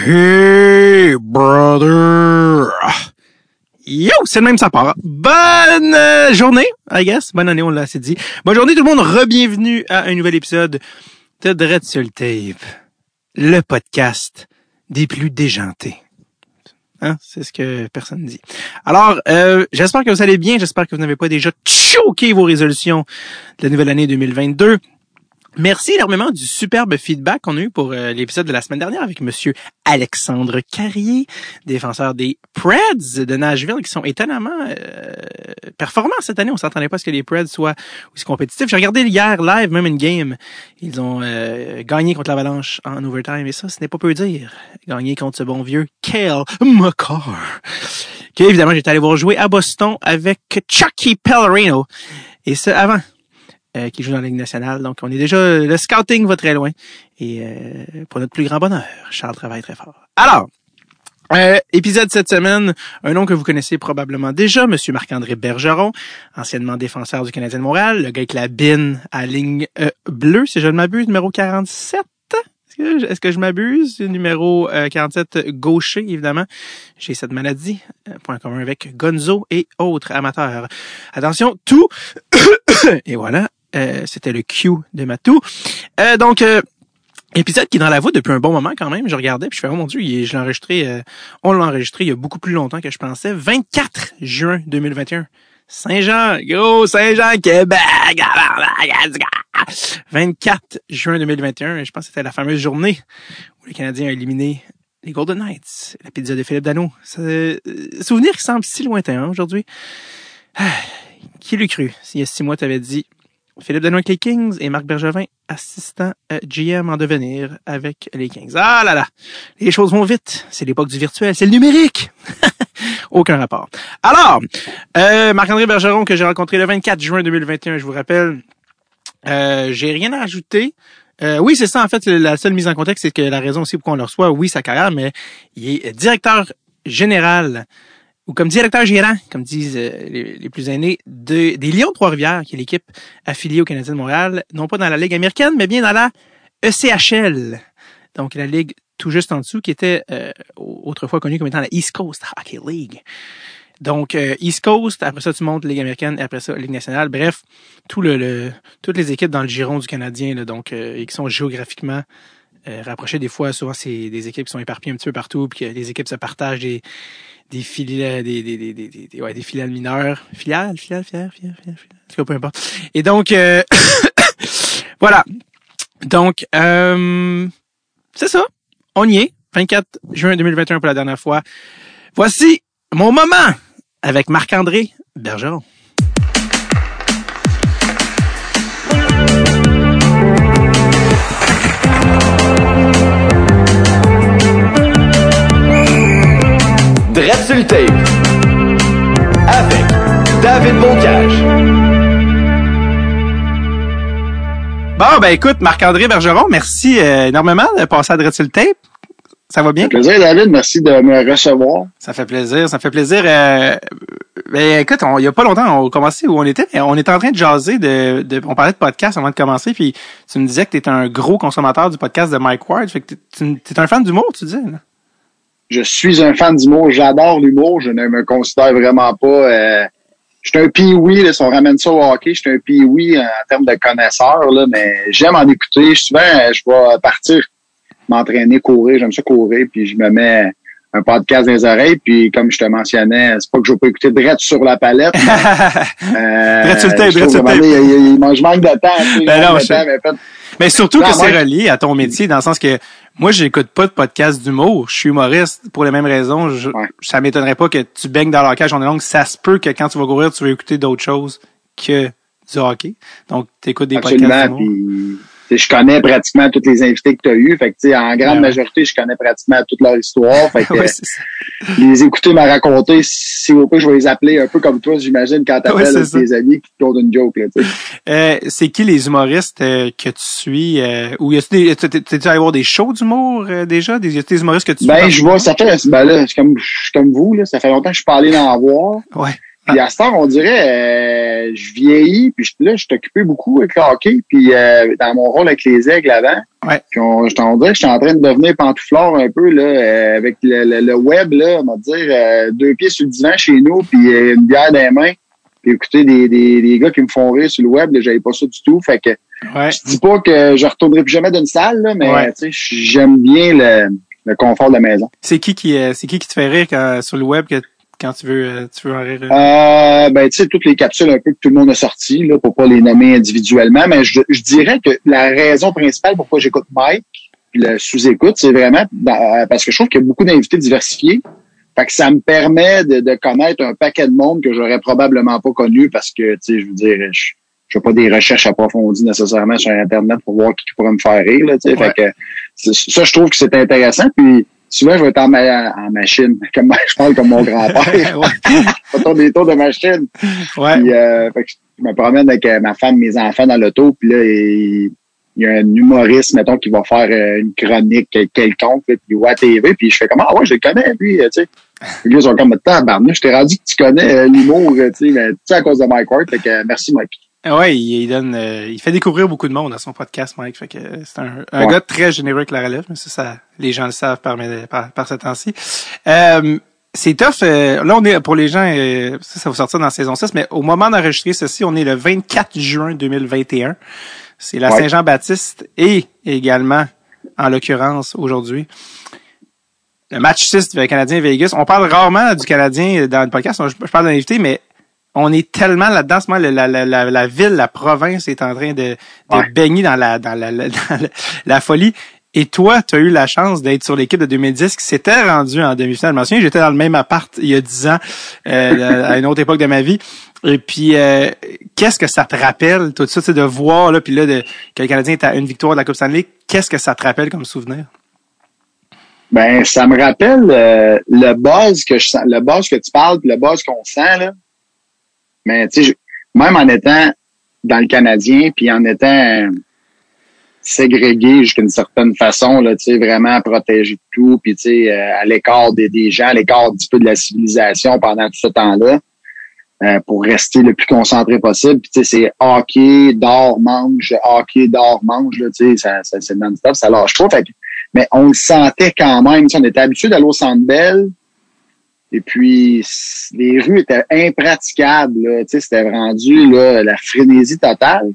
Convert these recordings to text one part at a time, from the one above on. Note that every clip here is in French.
Hey, brother! Yo, c'est le même, ça part. Bonne journée, I guess. Bonne année, on l'a assez dit. Bonne journée tout le monde, re-bienvenue à un nouvel épisode de Dread sur le Tape, le podcast des plus déjantés. Hein? C'est ce que personne dit. Alors, j'espère que vous allez bien, j'espère que vous n'avez pas déjà choqué vos résolutions de la nouvelle année 2022. Merci énormément du superbe feedback qu'on a eu pour l'épisode de la semaine dernière avec monsieur Alexandre Carrier, défenseur des Preds de Nashville, qui sont étonnamment performants cette année. On s'attendait pas à ce que les Preds soient aussi compétitifs. J'ai regardé hier live, même une game. Ils ont gagné contre l'Avalanche en overtime, et ça, ce n'est pas peu dire. Gagné contre ce bon vieux Cale Makar, que évidemment j'étais allé voir jouer à Boston avec Chucky Pellerino, et ce avant qui joue dans la Ligue nationale. Donc, on est déjà... Le scouting va très loin. Et pour notre plus grand bonheur, Charles travaille très fort. Alors, épisode cette semaine, un nom que vous connaissez probablement déjà, monsieur Marc-André Bergeron, anciennement défenseur du Canadien de Montréal, le gars avec la bine à ligne bleue, si je ne m'abuse, numéro 47. Est-ce que je m'abuse? Numéro 47, gaucher, évidemment. J'ai cette maladie, point commun avec Gonzo et autres amateurs. Attention, tout... Et voilà. C'était le Q de Matou. Donc, épisode qui est dans la voie depuis un bon moment quand même. Je regardais puis je fais, oh mon Dieu, je l'ai enregistré, on l'a enregistré il y a beaucoup plus longtemps que je pensais. 24 juin 2021. Saint-Jean, gros Saint-Jean, Québec. 24 juin 2021. Je pense que c'était la fameuse journée où les Canadiens ont éliminé les Golden Knights. La pizza de Philippe Danault. Souvenir qui semble si lointain, hein, aujourd'hui. Qui l'eût cru? S'il y a 6 mois, t'avais dit Philippe Danault avec les Kings et Marc Bergevin, assistant GM en devenir avec les Kings. Ah là là! Les choses vont vite. C'est l'époque du virtuel. C'est le numérique! Aucun rapport. Alors, Marc-André Bergeron, que j'ai rencontré le 24 juin 2021, je vous rappelle, j'ai rien à rajouter. Oui, c'est ça, en fait, la seule mise en contexte, c'est que la raison aussi pourquoi on le reçoit, oui, sa carrière, mais il est directeur général, ou comme directeur gérant, comme disent les plus aînés, des Lions de Trois-Rivières, qui est l'équipe affiliée au Canadien de Montréal, non pas dans la Ligue américaine, mais bien dans la ECHL. Donc, la Ligue tout juste en dessous, qui était autrefois connue comme étant la East Coast Hockey League. Donc, East Coast, après ça, tu montes Ligue américaine, et après ça, Ligue nationale. Bref, toutes les équipes dans le giron du Canadien, là, donc, et qui sont géographiquement rapprochées. Des fois, souvent, c'est des équipes qui sont éparpillées un petit peu partout, puis que les équipes se partagent des filiales, des filiales mineures. Filiales. En tout cas, peu importe. Et donc, voilà. Donc, c'est ça. On y est. 24 juin 2021 pour la dernière fois. Voici mon moment avec Marc-André Bergeron. Dread sur le Tape avec David Bocage. Bon, ben écoute, Marc-André Bergeron, merci énormément de passer à Dread sur le Tape. Ça va bien? Ça fait plaisir, David. Merci de me recevoir. Ça fait plaisir. Ben écoute, il y a pas longtemps, on commençait où on était, mais on était en train de jaser on parlait de podcast avant de commencer, puis tu me disais que tu étais un gros consommateur du podcast de Mike Ward. Fait que t'es un fan d'humour, tu disais, là? Je suis un fan d'humour. J'adore l'humour. Je ne me considère vraiment pas... je suis un pee-wee, si on ramène ça au hockey, je suis un pee-wee en termes de connaisseur, là, mais j'aime en écouter. Souvent, je vais partir m'entraîner, courir. J'aime ça courir, puis je me mets un podcast dans les oreilles, puis comme je te mentionnais, c'est pas que je vais pas écouter Drette sur la palette. Drette sur le Tape, Drette sur le Tape. Je manque de temps. Mais surtout que c'est relié à ton métier, dans le sens que moi, j'écoute pas de podcast d'humour. Je suis humoriste pour les mêmes raisons. Ça m'étonnerait pas que tu baignes dans le hockey en journée longue. Ça se peut que quand tu vas courir, tu vas écouter d'autres choses que du hockey. Donc, t'écoutes des podcasts d'humour. Puis, je connais pratiquement tous les invités que tu as eus. Fait que, en grande majorité, je connais pratiquement toute leur histoire. Fait que, les écouter me raconter, si au pire, je vais les appeler un peu comme toi, j'imagine, quand t'appelles tes amis qui te content une joke, là, c'est qui les humoristes que tu suis? Ou t'es-tu allé voir des shows d'humour déjà? Des humoristes que tu suis? Je vois, ça fait, là, je suis comme vous, là. Ça fait longtemps que je suis pas allé en voir. Ouais. Puis à ce temps, on dirait, je vieillis, puis là, je suis occupé beaucoup avec le hockey, puis dans mon rôle avec les Aigles avant. Ouais. Puis je t'en dirais que je suis en train de devenir pantouflard un peu, là, avec le web, là, on va dire, 2 pieds sur le divan chez nous, puis une bière dans les mains, puis écouter des gars qui me font rire sur le web, là, j'avais pas ça du tout, fait que je dis pas que je retournerai plus jamais d'une salle, là, mais tu sais, j'aime bien le confort de la maison. C'est qui te fait rire sur le web quand tu veux en rire? Ben, tu sais, toutes les capsules un peu que tout le monde a sorties, là, pour pas les nommer individuellement, mais je dirais que la raison principale pourquoi j'écoute Mike, puis le sous-écoute, c'est vraiment parce que je trouve qu'il y a beaucoup d'invités diversifiés. Fait que ça me permet de connaître un paquet de monde que j'aurais probablement pas connu parce que, tu sais, je veux dire, je fais pas des recherches approfondies nécessairement sur Internet pour voir qui pourrait me faire rire, là, tu sais. Ouais. Fait que ça, je trouve que c'est intéressant. Puis souvent, je vais être en machine. Je parle comme mon grand-père. Pas tourner des tours de machine. Ouais. Puis, fait que je me promène avec ma femme, mes enfants dans l'auto, puis là, il y a un humoriste, mettons, qui va faire une chronique quelconque, puis il voit à TV, puis je fais comme, ah ouais, je le connais, lui, tu sais. Puis là, ils sont comme, tabarnak, je t'ai rendu que tu connais l'humour, tu sais, mais tu sais, à cause de Mike Ward, fait que merci, Mike. Ouais, il fait découvrir beaucoup de monde dans son podcast, Mike, fait que c'est un gars très généreux avec la relève, mais ça, les gens le savent par ce temps-ci. C'est tough. Là, on est, pour les gens, ça va sortir dans la saison 6, mais au moment d'enregistrer ceci, on est le 24 juin 2021. C'est la Saint-Jean-Baptiste et également, en l'occurrence, aujourd'hui, le match 6 du Canadien-Vegas. On parle rarement du Canadien dans le podcast. Je parle d'un invité, mais on est tellement là-dedans. Ce moment, la ville, la province est en train de baigner dans la folie. Et toi, tu as eu la chance d'être sur l'équipe de 2010 qui s'était rendue en demi-finale. Je me souviens, j'étais dans le même appart il y a 10 ans, à une autre époque de ma vie. Et puis, qu'est-ce que ça te rappelle, tout ça, tu sais, de voir, là, puis là, que le Canadien est à une victoire de la Coupe Stanley, qu'est-ce que ça te rappelle comme souvenir? Ben, ça me rappelle le buzz que je sens, le buzz que tu parles, puis le buzz qu'on sent, là. Mais, tu sais, même en étant dans le Canadien, puis en étant ségrégué jusqu'à une certaine façon, là, tu sais, vraiment protégé de tout, puis tu sais, à l'écart des gens, à l'écart un petit peu de la civilisation pendant tout ce temps-là, pour rester le plus concentré possible. Puis tu sais, c'est hockey, dors, mange, hockey, dors, mange, là, tu sais, ça c'est non-stop, ça lâche trop. Fait que, mais on le sentait quand même, on était habitué d'aller au Centre Bell, et puis les rues étaient impraticables, là, tu sais, c'était rendu là la frénésie totale.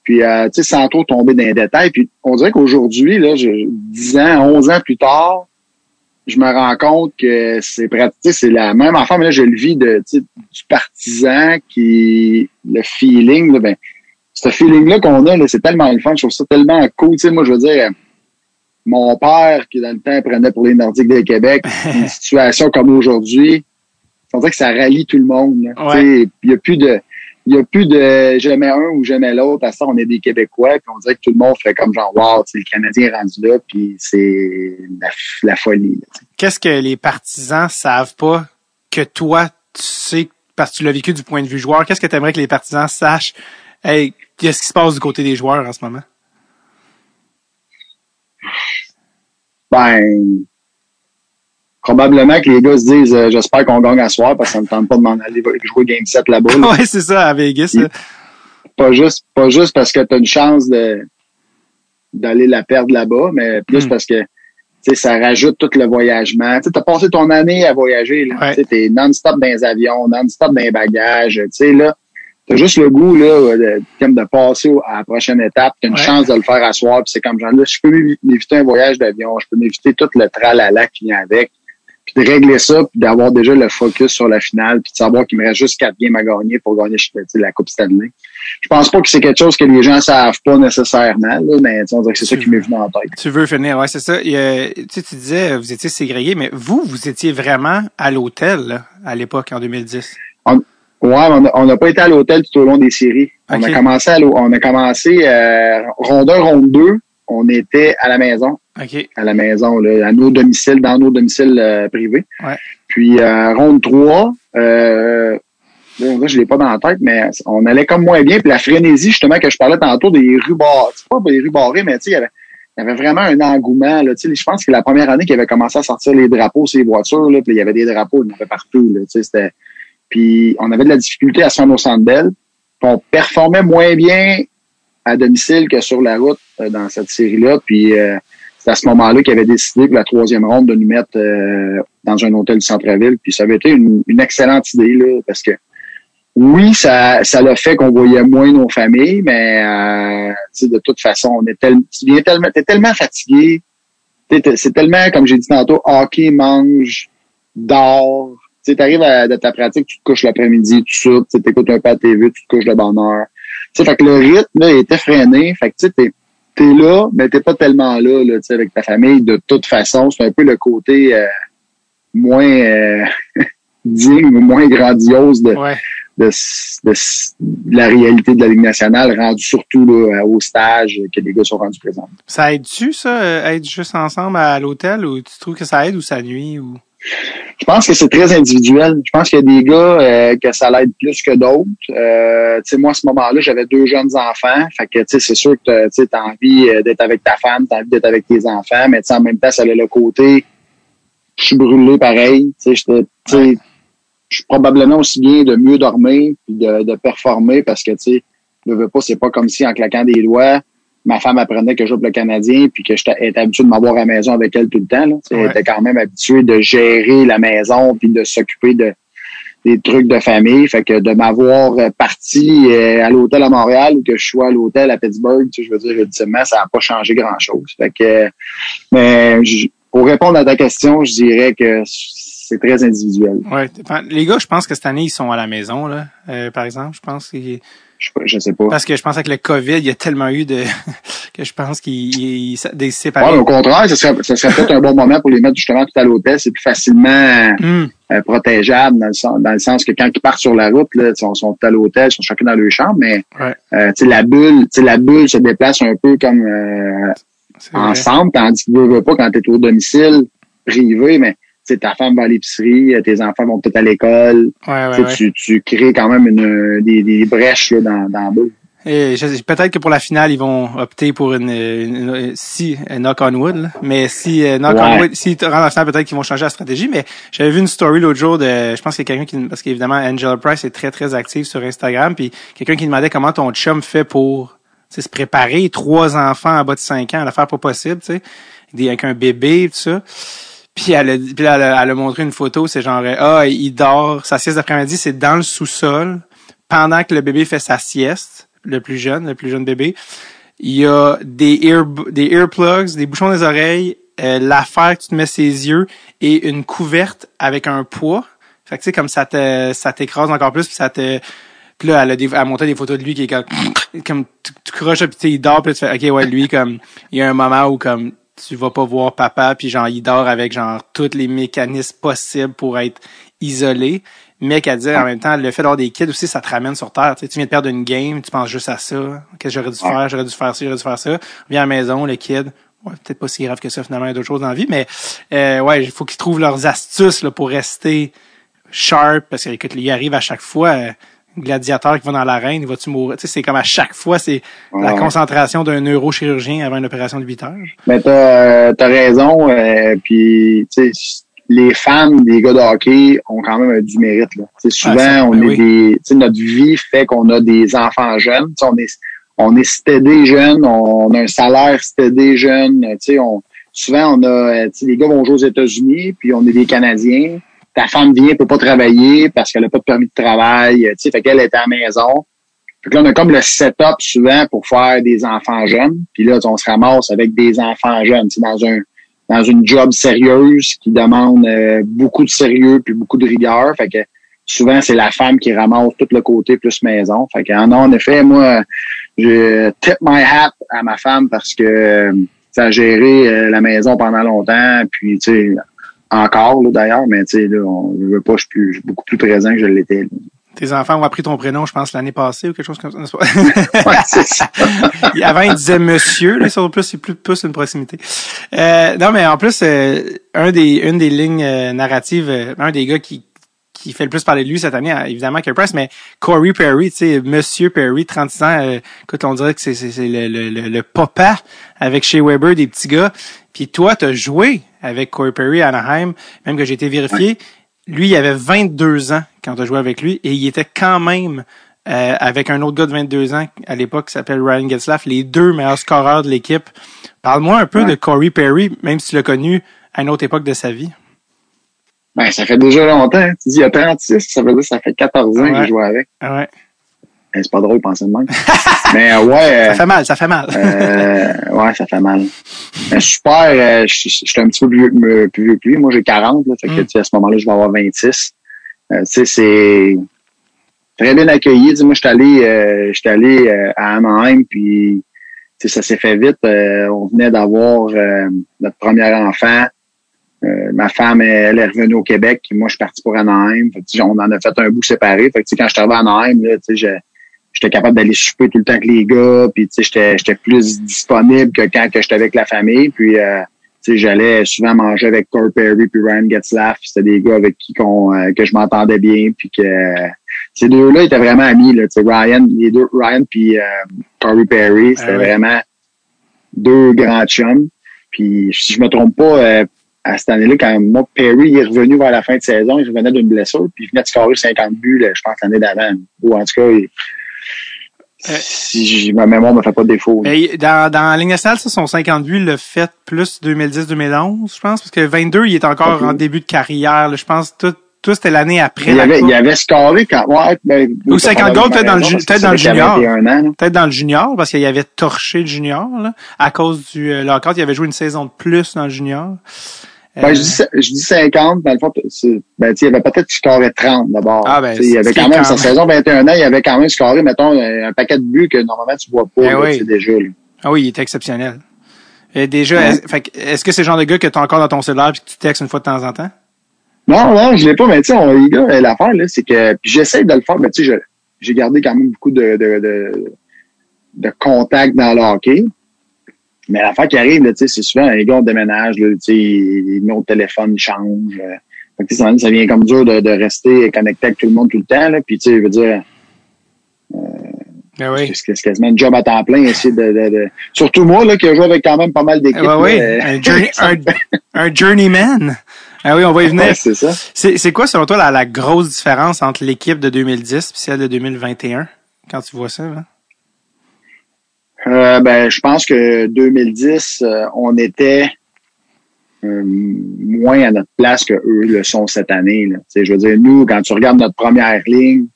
Puis, tu sais, sans trop tomber dans les détails. Puis, on dirait qu'aujourd'hui, là, 10 ans, 11 ans plus tard, je me rends compte que c'est pratique, c'est la même affaire, mais là, je le vis du partisan qui, le feeling, là, ben, ce feeling-là qu'on a, là, c'est tellement le fun. Je trouve ça tellement cool. Tu sais, moi, je veux dire, mon père, qui dans le temps prenait pour les Nordiques de Québec, une situation comme aujourd'hui, on dirait que ça rallie tout le monde, là. Ouais. Tu sais, il y a plus de j'aimais un ou j'aimais l'autre. À ça, on est des Québécois, puis on dirait que tout le monde fait comme genre wow, le Canadien est rendu là, puis c'est la folie. Là, qu'est-ce que les partisans savent pas que toi tu sais parce que tu l'as vécu du point de vue joueur? Qu'est-ce que tu aimerais que les partisans sachent? Hey, qu'est-ce qui se passe du côté des joueurs en ce moment? Ben, probablement que les gars se disent j'espère qu'on gagne à soir parce que ça me tente pas de m'en aller jouer Game 7 là-bas. Là. Ouais, c'est ça, à Vegas. Pas juste parce que tu as une chance d'aller la perdre là-bas, mais plus parce que tu sais ça rajoute tout le voyagement. Tu sais, t'as passé ton année à voyager, là. Ouais. Tu sais, t'es non-stop dans les avions, non-stop dans les bagages. Tu sais, là, t'as juste le goût là de passer à la prochaine étape, t'as une chance de le faire à soir, puis c'est comme genre là, je peux m'éviter un voyage d'avion, je peux m'éviter tout le tralala qui vient avec. Puis de régler ça, puis d'avoir déjà le focus sur la finale, puis de savoir qu'il me reste juste 4 games à gagner pour gagner la Coupe Stanley. Je pense pas que c'est quelque chose que les gens savent pas nécessairement, là, mais on dirait que c'est ça qui m'est venu en tête. Tu veux finir, ouais, c'est ça. Tu disais, vous étiez ségrégués, mais vous étiez vraiment à l'hôtel là, à l'époque, en 2010. On n'a pas été à l'hôtel tout au long des séries. Okay. On a commencé ronde 1, ronde 2, on était à la maison. Okay. À la maison, là, à nos domiciles, dans nos domiciles privés. Ouais. Puis ronde 3, là, je l'ai pas dans la tête, mais on allait comme moins bien. Puis la frénésie, justement, que je parlais tantôt des rues barrées. C'est pas des rues barrées, mais tu sais, il y avait vraiment un engouement. Là, tu sais, je pense que la première année qu'il avait commencé à sortir les drapeaux sur les voitures, là, puis il y avait des drapeaux, il y en avait partout. Là, tu sais, c'était. puis on avait de la difficulté à se rendre au Centre Bell. Puis on performait moins bien à domicile que sur la route dans cette série-là. Puis c'est à ce moment-là qu'il avait décidé que la 3e ronde de nous mettre dans un hôtel du centre-ville. Puis ça avait été une excellente idée, là, parce que oui, ça l'a fait qu'on voyait moins nos familles, mais de toute façon, t'es tellement fatigué. C'est tellement, comme j'ai dit tantôt, hockey, mange, dors. Tu arrives de ta pratique, tu te couches l'après-midi, tu soupes, tu écoutes un peu à TV, tu te couches de bonne heure. Fait que le rythme là, était freiné. Fait que tu sais, t'es là, mais t'es pas tellement là avec ta famille. De toute façon, c'est un peu le côté moins digne ou moins grandiose de la réalité de la Ligue nationale, rendu surtout là, au stage que les gars sont rendus présents. Ça aide-tu, ça, être juste ensemble à l'hôtel, ou tu trouves que ça aide ou ça nuit? Ou... Je pense que c'est très individuel. Je pense qu'il y a des gars que ça l'aide plus que d'autres. Moi, à ce moment-là, j'avais 2 jeunes enfants. Fait que c'est sûr que t'as envie d'être avec ta femme, t'as envie d'être avec tes enfants, mais en même temps, ça a le côté je suis brûlé pareil. Je suis probablement aussi bien de mieux dormir puis de performer parce que je veux pas, c'est pas comme si en claquant des doigts, ma femme apprenait que je joue pour le Canadien puis que j'étais habitué de m'avoir à la maison avec elle tout le temps. Là. Elle était quand même habituée de gérer la maison puis de s'occuper des trucs de famille. Fait que de m'avoir parti à l'hôtel à Montréal ou que je sois à l'hôtel à Pittsburgh, je veux dire, ultimement, ça n'a pas changé grand-chose. Fait que mais pour répondre à ta question, je dirais que c'est très individuel. Ouais, les gars, je pense que cette année, ils sont à la maison, là. Par exemple, je pense qu'ils... Je sais pas. Parce que je pense qu'avec le COVID, il y a tellement eu que je pense qu'ils des séparés. Ouais, au contraire, ça serait peut-être un bon moment pour les mettre justement tout à l'hôtel. C'est plus facilement protégeable dans le sens que quand ils partent sur la route, là, ils sont à l'hôtel, ils sont chacun dans leur chambre, mais la bulle se déplace un peu comme ensemble, tandis que tu veux pas quand tu es au domicile privé, mais ta femme va à l'épicerie, tes enfants vont peut-être à l'école. Tu crées quand même des brèches là, dans la bulle. Et peut-être que pour la finale, ils vont opter pour si knock on wood, là. Mais si knock on wood, si tu rentres en finale, peut-être qu'ils vont changer la stratégie. Mais j'avais vu une story l'autre jour je pense qu'il y a quelqu'un parce qu'évidemment Angela Price est très très active sur Instagram, puis quelqu'un qui demandait comment ton chum fait pour se préparer, 3 enfants en bas de 5 ans, à l'affaire pas possible, tu sais, avec un bébé, tout ça. Puis elle a montré une photo, c'est genre il dort, sa sieste d'après-midi, c'est dans le sous-sol pendant que le bébé fait sa sieste, le plus jeune bébé. Il y a des earplugs, des bouchons des oreilles, l'affaire que tu te mets ses yeux et une couverte avec un poids. Fait que tu sais comme ça t'écrase encore plus, puis ça te... Puis là, elle montait des photos de lui qui est comme tu croches, puis il dort, puis tu fais OK, ouais, lui comme il y a un moment où comme tu vas pas voir papa, puis genre il dort avec genre tous les mécanismes possibles pour être isolé. Mais qu'elle dit en même temps, le fait d'avoir des kids aussi, ça te ramène sur terre. Tu viens de perdre une game, tu penses juste à ça. Qu'est-ce que j'aurais dû faire? J'aurais dû faire ça. Viens à la maison, le kid. Ouais, peut-être pas si grave que ça, finalement, il y a d'autres choses dans la vie, mais il faut qu'ils trouvent leurs astuces là, pour rester sharp, parce que écoute, il arrive à chaque fois. Gladiateur qui va dans l'arène, vas-tu mourir? Tu sais, c'est comme à chaque fois, c'est la concentration d'un neurochirurgien avant une opération de 8 heures. Mais t'as raison, puis tu sais, les fans des gars de hockey ont quand même du mérite, là. Tu sais, souvent, notre vie fait qu'on a des enfants jeunes, tu sais, on est stédé jeune, on a un salaire stédé jeune, tu sais, souvent on a, tu sais, les gars vont jouer aux États-Unis, puis on est des Canadiens. Ta femme peut pas travailler parce qu'elle a pas de permis de travail, tu sais, fait qu'elle est à la maison. Fait que là, on a comme le setup souvent pour faire des enfants jeunes. Puis là, on se ramasse avec des enfants jeunes, tu sais, dans une job sérieuse qui demande beaucoup de sérieux puis beaucoup de rigueur. Fait que souvent, c'est la femme qui ramasse tout le côté plus maison. Fait que en effet, moi, je tip my hat à ma femme parce que ça a géré la maison pendant longtemps. Puis, tu sais, encore, là, d'ailleurs, mais tu sais, là, je veux pas, je suis beaucoup plus présent que je l'étais. Là. Tes enfants ont appris ton prénom, je pense, l'année passée ou quelque chose comme ça. Ouais, c'est ça. Avant, ils disaient monsieur, là, c'est plus une proximité. Non, mais en plus, une des lignes narratives, un des gars qui fait le plus parler de lui cette année, évidemment, Carey Price, mais Corey Perry, tu sais, Monsieur Perry, 36 ans, écoute, on dirait que c'est le papa avec Shea Weber, des petits gars. Puis toi, t'as joué avec Corey Perry à Anaheim, même que j'ai été vérifié. lui, il avait 22 ans quand tu as joué avec lui et il était quand même avec un autre gars de 22 ans à l'époque qui s'appelle Ryan Getzlaf, les deux meilleurs scoreurs de l'équipe. Parle-moi un peu de Corey Perry, même si tu l'as connu à une autre époque de sa vie. Ben, ça fait déjà longtemps. Hein. Tu dis, il y a 36, ça veut dire que ça fait 14 ans que j'ai joué avec. Ouais. C'est pas drôle de penser de même. Mais ouais. Ça fait mal. Ouais, ça fait mal. Mais super, je suis un petit peu plus vieux que lui. Moi, j'ai 40, là. Fait que, à ce moment-là, je vais avoir 26. Tu sais, c'est très bien accueilli. Moi, j'étais allé à Anaheim, puis ça s'est fait vite. On venait d'avoir notre premier enfant. Ma femme, elle est revenue au Québec. Moi, je suis parti pour Anaheim. Fait que, on en a fait un bout séparé. Fait que, quand je suis arrivé à Anaheim, là, j'étais capable d'aller souper tout le temps avec les gars. Puis, j'étais plus disponible que quand j'étais avec la famille. Puis, j'allais souvent manger avec Corey Perry puis Ryan Getzlaf. C'était des gars avec qui que je m'entendais bien. Puis que ces deux-là étaient vraiment amis. Là, Ryan puis Corey Perry, c'était vraiment deux grands chums. Puis, si je me trompe pas, à cette année-là, quand moi, Perry est revenu vers la fin de saison, il revenait d'une blessure, puis il venait de scorer 50 buts, là, je pense, l'année d'avant. Ou en tout cas, si ma mémoire me fait pas de défaut. Dans la Ligue nationale, ça, son 50 buts, il l'a fait plus 2010-2011, je pense, parce que 22, il est encore en début de carrière. Là, je pense tout c'était l'année après. Il avait scoré quand... Ouais, ou 50 goals, peut-être dans le junior. Peut-être dans le junior, parce qu'il avait torché le junior, là, à cause du lockout. Il avait joué une saison de plus dans le junior. Je dis 50, dans le fond, il y avait peut-être qu'il scorait 30 d'abord. Il y avait quand même, sa saison 21 ans, il avait quand même scoré, mettons, un paquet de buts que normalement tu vois pas, déjà, là. Ah oui, il était exceptionnel. Et déjà, est-ce que c'est le genre de gars que tu as encore dans ton cellulaire et que tu textes une fois de temps en temps? Non, je l'ai pas, mais tu sais, les gars, l'affaire, là, c'est que, puis j'essaie de le faire, mais tu sais, j'ai gardé quand même beaucoup de contacts dans le hockey. Mais l'affaire qui arrive, là, tu sais, c'est souvent, les gars, on déménage, là, tu sais, les numéros de téléphone changent. Fait que, ça vient comme dur de rester connecté avec tout le monde tout le temps, là. Puis, tu sais, je veux dire, c'est quasiment un job à temps plein, essayer de... Surtout moi, là, qui a joué avec quand même pas mal d'équipes. Un journeyman. Ah oui, on va y venir. Ouais, c'est ça. C'est quoi, selon toi, la grosse différence entre l'équipe de 2010 et celle de 2021, quand tu vois ça, là? Je pense que 2010, on était moins à notre place que eux le sont cette année. Là. Je veux dire, nous, quand tu regardes notre première ligne,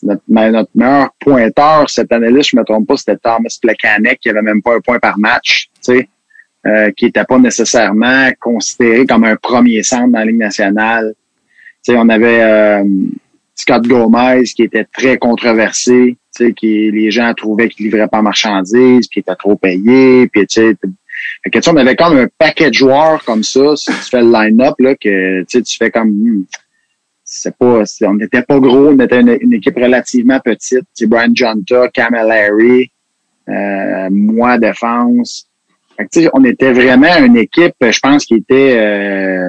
notre meilleur pointeur cette année-là, je me trompe pas, c'était Thomas Plekanec, qui avait même pas un point par match, qui était pas nécessairement considéré comme un premier centre dans la Ligue nationale. On avait Scott Gomez, qui était très controversé, les gens trouvaient qu'il livrait pas marchandises, puis qu'il était trop payé, puis on avait comme un paquet de joueurs comme ça, si tu fais le line-up, là, que tu fais comme on n'était pas gros, on était une équipe relativement petite. Brian Jonta, Kamel Harry, moi défense. Fait que, on était vraiment une équipe, je pense, qui était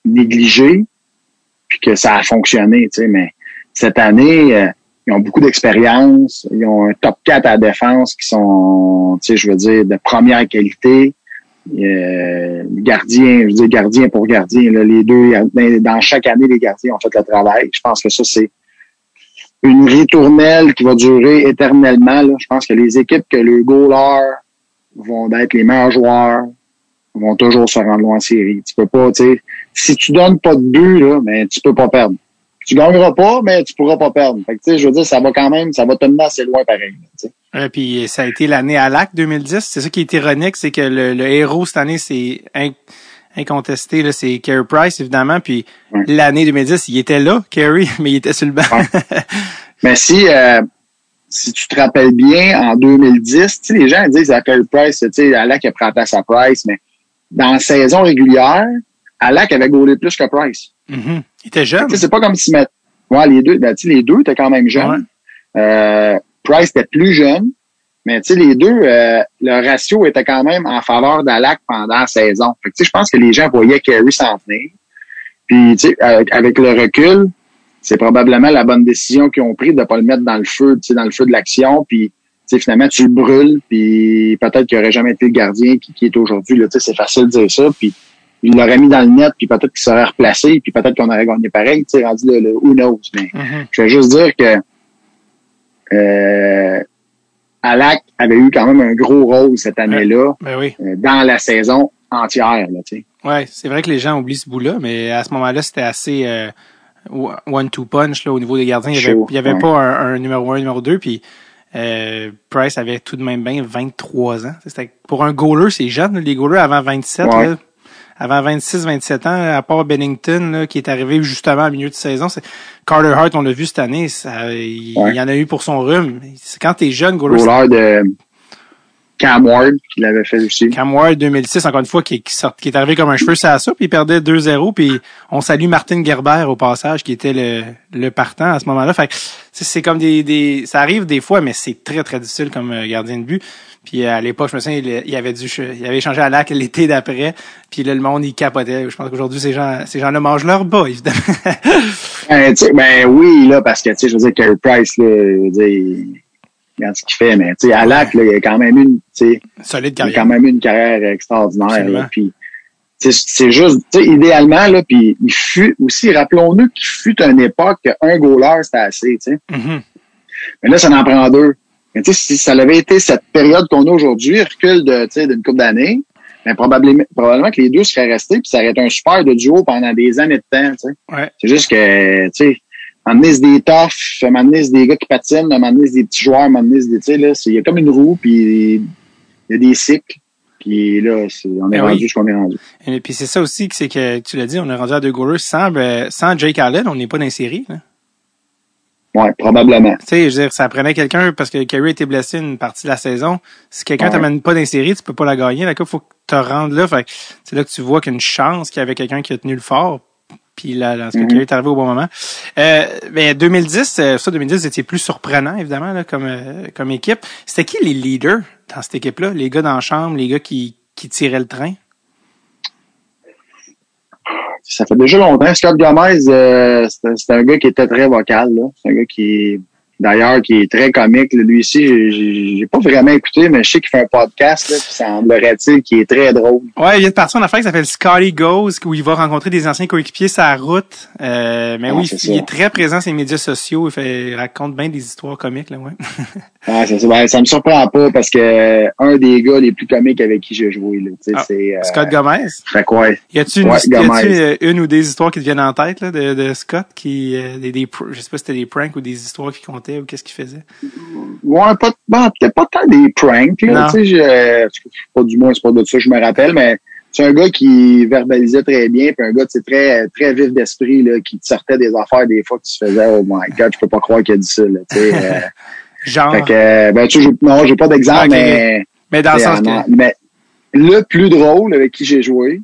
négligée, puis que ça a fonctionné, mais cette année, ils ont beaucoup d'expérience, ils ont un top 4 à la défense qui sont, je veux dire, de première qualité. Gardien pour gardien, là, les deux, dans chaque année, les gardiens ont fait le travail. Je pense que ça, c'est une ritournelle qui va durer éternellement, là. Je pense que les équipes que le goaler vont être les meilleurs joueurs vont toujours se rendre loin en série. Tu peux pas, si tu donnes pas de but, là, mais tu peux pas perdre. Tu gagneras pas, mais tu pourras pas perdre. Fait que, je veux dire, ça va te mener assez loin pareil. Puis ça a été l'année à LAC 2010. C'est ça qui est ironique, c'est que le héros cette année, c'est incontesté, là, c'est Carey Price, évidemment. Puis l'année 2010, il était là, Carey, mais il était sur le banc. Mais si tu te rappelles bien, en 2010, les gens disent à Carey Price, Alak a pris la place à Price, mais dans la saison régulière, Alak avait gaulé plus que Price. Mm-hmm. Il était jeune. C'est pas comme si les deux étaient quand même jeunes. Ouais. Price était plus jeune, mais les deux, le ratio était quand même en faveur d'Alak pendant la saison. Fait que je pense que les gens voyaient Carey s'en tenir. Puis avec le recul, c'est probablement la bonne décision qu'ils ont prise de pas le mettre dans le feu de l'action. Puis sais, finalement, tu le brûles, puis peut-être qu'il aurait jamais été le gardien qui est aujourd'hui. Là, tu sais, c'est facile de dire ça, puis il l'aurait mis dans le net, puis peut-être qu'il serait replacé, puis peut-être qu'on aurait gagné pareil, tu sais, rendu le who knows. Mais je vais juste dire que Alak avait eu quand même un gros rôle cette année-là dans la saison entière. Là, tu sais. Ouais, c'est vrai que les gens oublient ce bout-là, mais à ce moment-là, c'était assez one-two punch là, au niveau des gardiens. Il y avait pas un numéro 1, numéro 2, puis Price avait tout de même bien 23 ans. C'était, pour un goaler, c'est jeune. Les goalers avant 27, là, avant 26-27 ans, à part Bennington, là, qui est arrivé justement au milieu de saison. Carter Hart, on l'a vu cette année, il y en a eu pour son rhume. Quand t'es jeune, goaler de Cam Ward, qui l'avait fait aussi. Cam Ward, 2006, encore une fois, qui est arrivé comme un cheveu sur la soupe, puis il perdait 2-0, puis on salue Martin Gerber au passage, qui était le partant à ce moment-là. Fait que c'est comme ça arrive des fois, mais c'est très, très difficile comme gardien de but. Puis à l'époque, je me souviens, il avait échangé à Lac l'été d'après, puis là, le monde, il capotait. Je pense qu'aujourd'hui, ces gens-là mangent leur bas, évidemment. Ben oui, là, parce que, tu sais, je veux dire, Carey Price, là, je veux dire, regarde ce qu'il fait, mais, tu sais, à Lac, là, il a quand même solide carrière. Il a quand même eu une carrière extraordinaire, là, puis, c'est juste, tu sais, idéalement, là, puis il fut aussi, rappelons-nous qu'il fut une époque qu'un goaler, c'était assez, tu sais. Mais là, ça en prend deux. Mais tu sais, si ça avait été cette période qu'on a aujourd'hui, recul d'une couple d'années, mais probablement que les deux seraient restés, puis ça aurait été un super de duo pendant des années de temps, tu sais. Ouais. C'est juste que, tu sais, à un moment donné, c'est des toughs, à un moment donné, c'est des gars qui patinent, à un moment donné, c'est des petits joueurs, à un moment donné, c'est des, tu sais, là, il y a comme une roue, puis il y a des cycles, puis là, on est rendu jusqu'on est rendu. Et puis c'est ça aussi, c'est que, tu l'as dit, on est rendu à deux goalers sans Jake Allen, on n'est pas dans les séries, là. Ouais, probablement. Tu sais, je veux dire, ça prenait quelqu'un parce que Carey était blessé une partie de la saison. Si quelqu'un t'amène pas dans les séries, tu peux pas la gagner. Là, il faut que tu te rendes là. Fait c'est là que tu vois qu'il y a une chance qu'il y avait quelqu'un qui a tenu le fort. Puis là, dans ce que Carey est arrivé au bon moment. Mais 2010, 2010, c'était plus surprenant, évidemment, là, comme équipe. C'était qui les leaders dans cette équipe-là? Les gars dans la chambre, les gars qui tiraient le train? Ça fait déjà longtemps. Scott Gomez, c'est un gars qui était très vocal, là. C'est un gars qui est très comique. Lui ici, j'ai pas vraiment écouté, mais je sais qu'il fait un podcast, là, puis semblerait-il qu'il est très drôle. Ouais, il vient de partir en affaire qui s'appelle Scotty Goes, où il va rencontrer des anciens coéquipiers sur la route. Mais oui, il est très présent sur les médias sociaux. Il raconte bien des histoires comiques, là, ouais. C'est ça. Ben, ça me surprend pas parce que un des gars les plus comiques avec qui j'ai joué, là, tu sais, c'est Scott Gomez. Fait quoi? Y a-tu une ou des histoires qui te viennent en tête, là, de Scott, qui je sais pas si c'était des pranks ou des histoires qu'il comptait ou qu'est-ce qu'il faisait? Ouais, peut-être pas tant des pranks, là, tu sais, pas du moins, c'est pas de ça que je me rappelle, mais c'est un gars qui verbalisait très bien, puis un gars, tu sais, très, très vif d'esprit, là, qui te sortait des affaires des fois que tu faisais, oh my God, je peux pas croire qu'il a dit ça, là, tu sais. Genre. Fait que, ben, tu sais, non, j'ai pas d'exemple, mais dans le sens mais le plus drôle avec qui j'ai joué,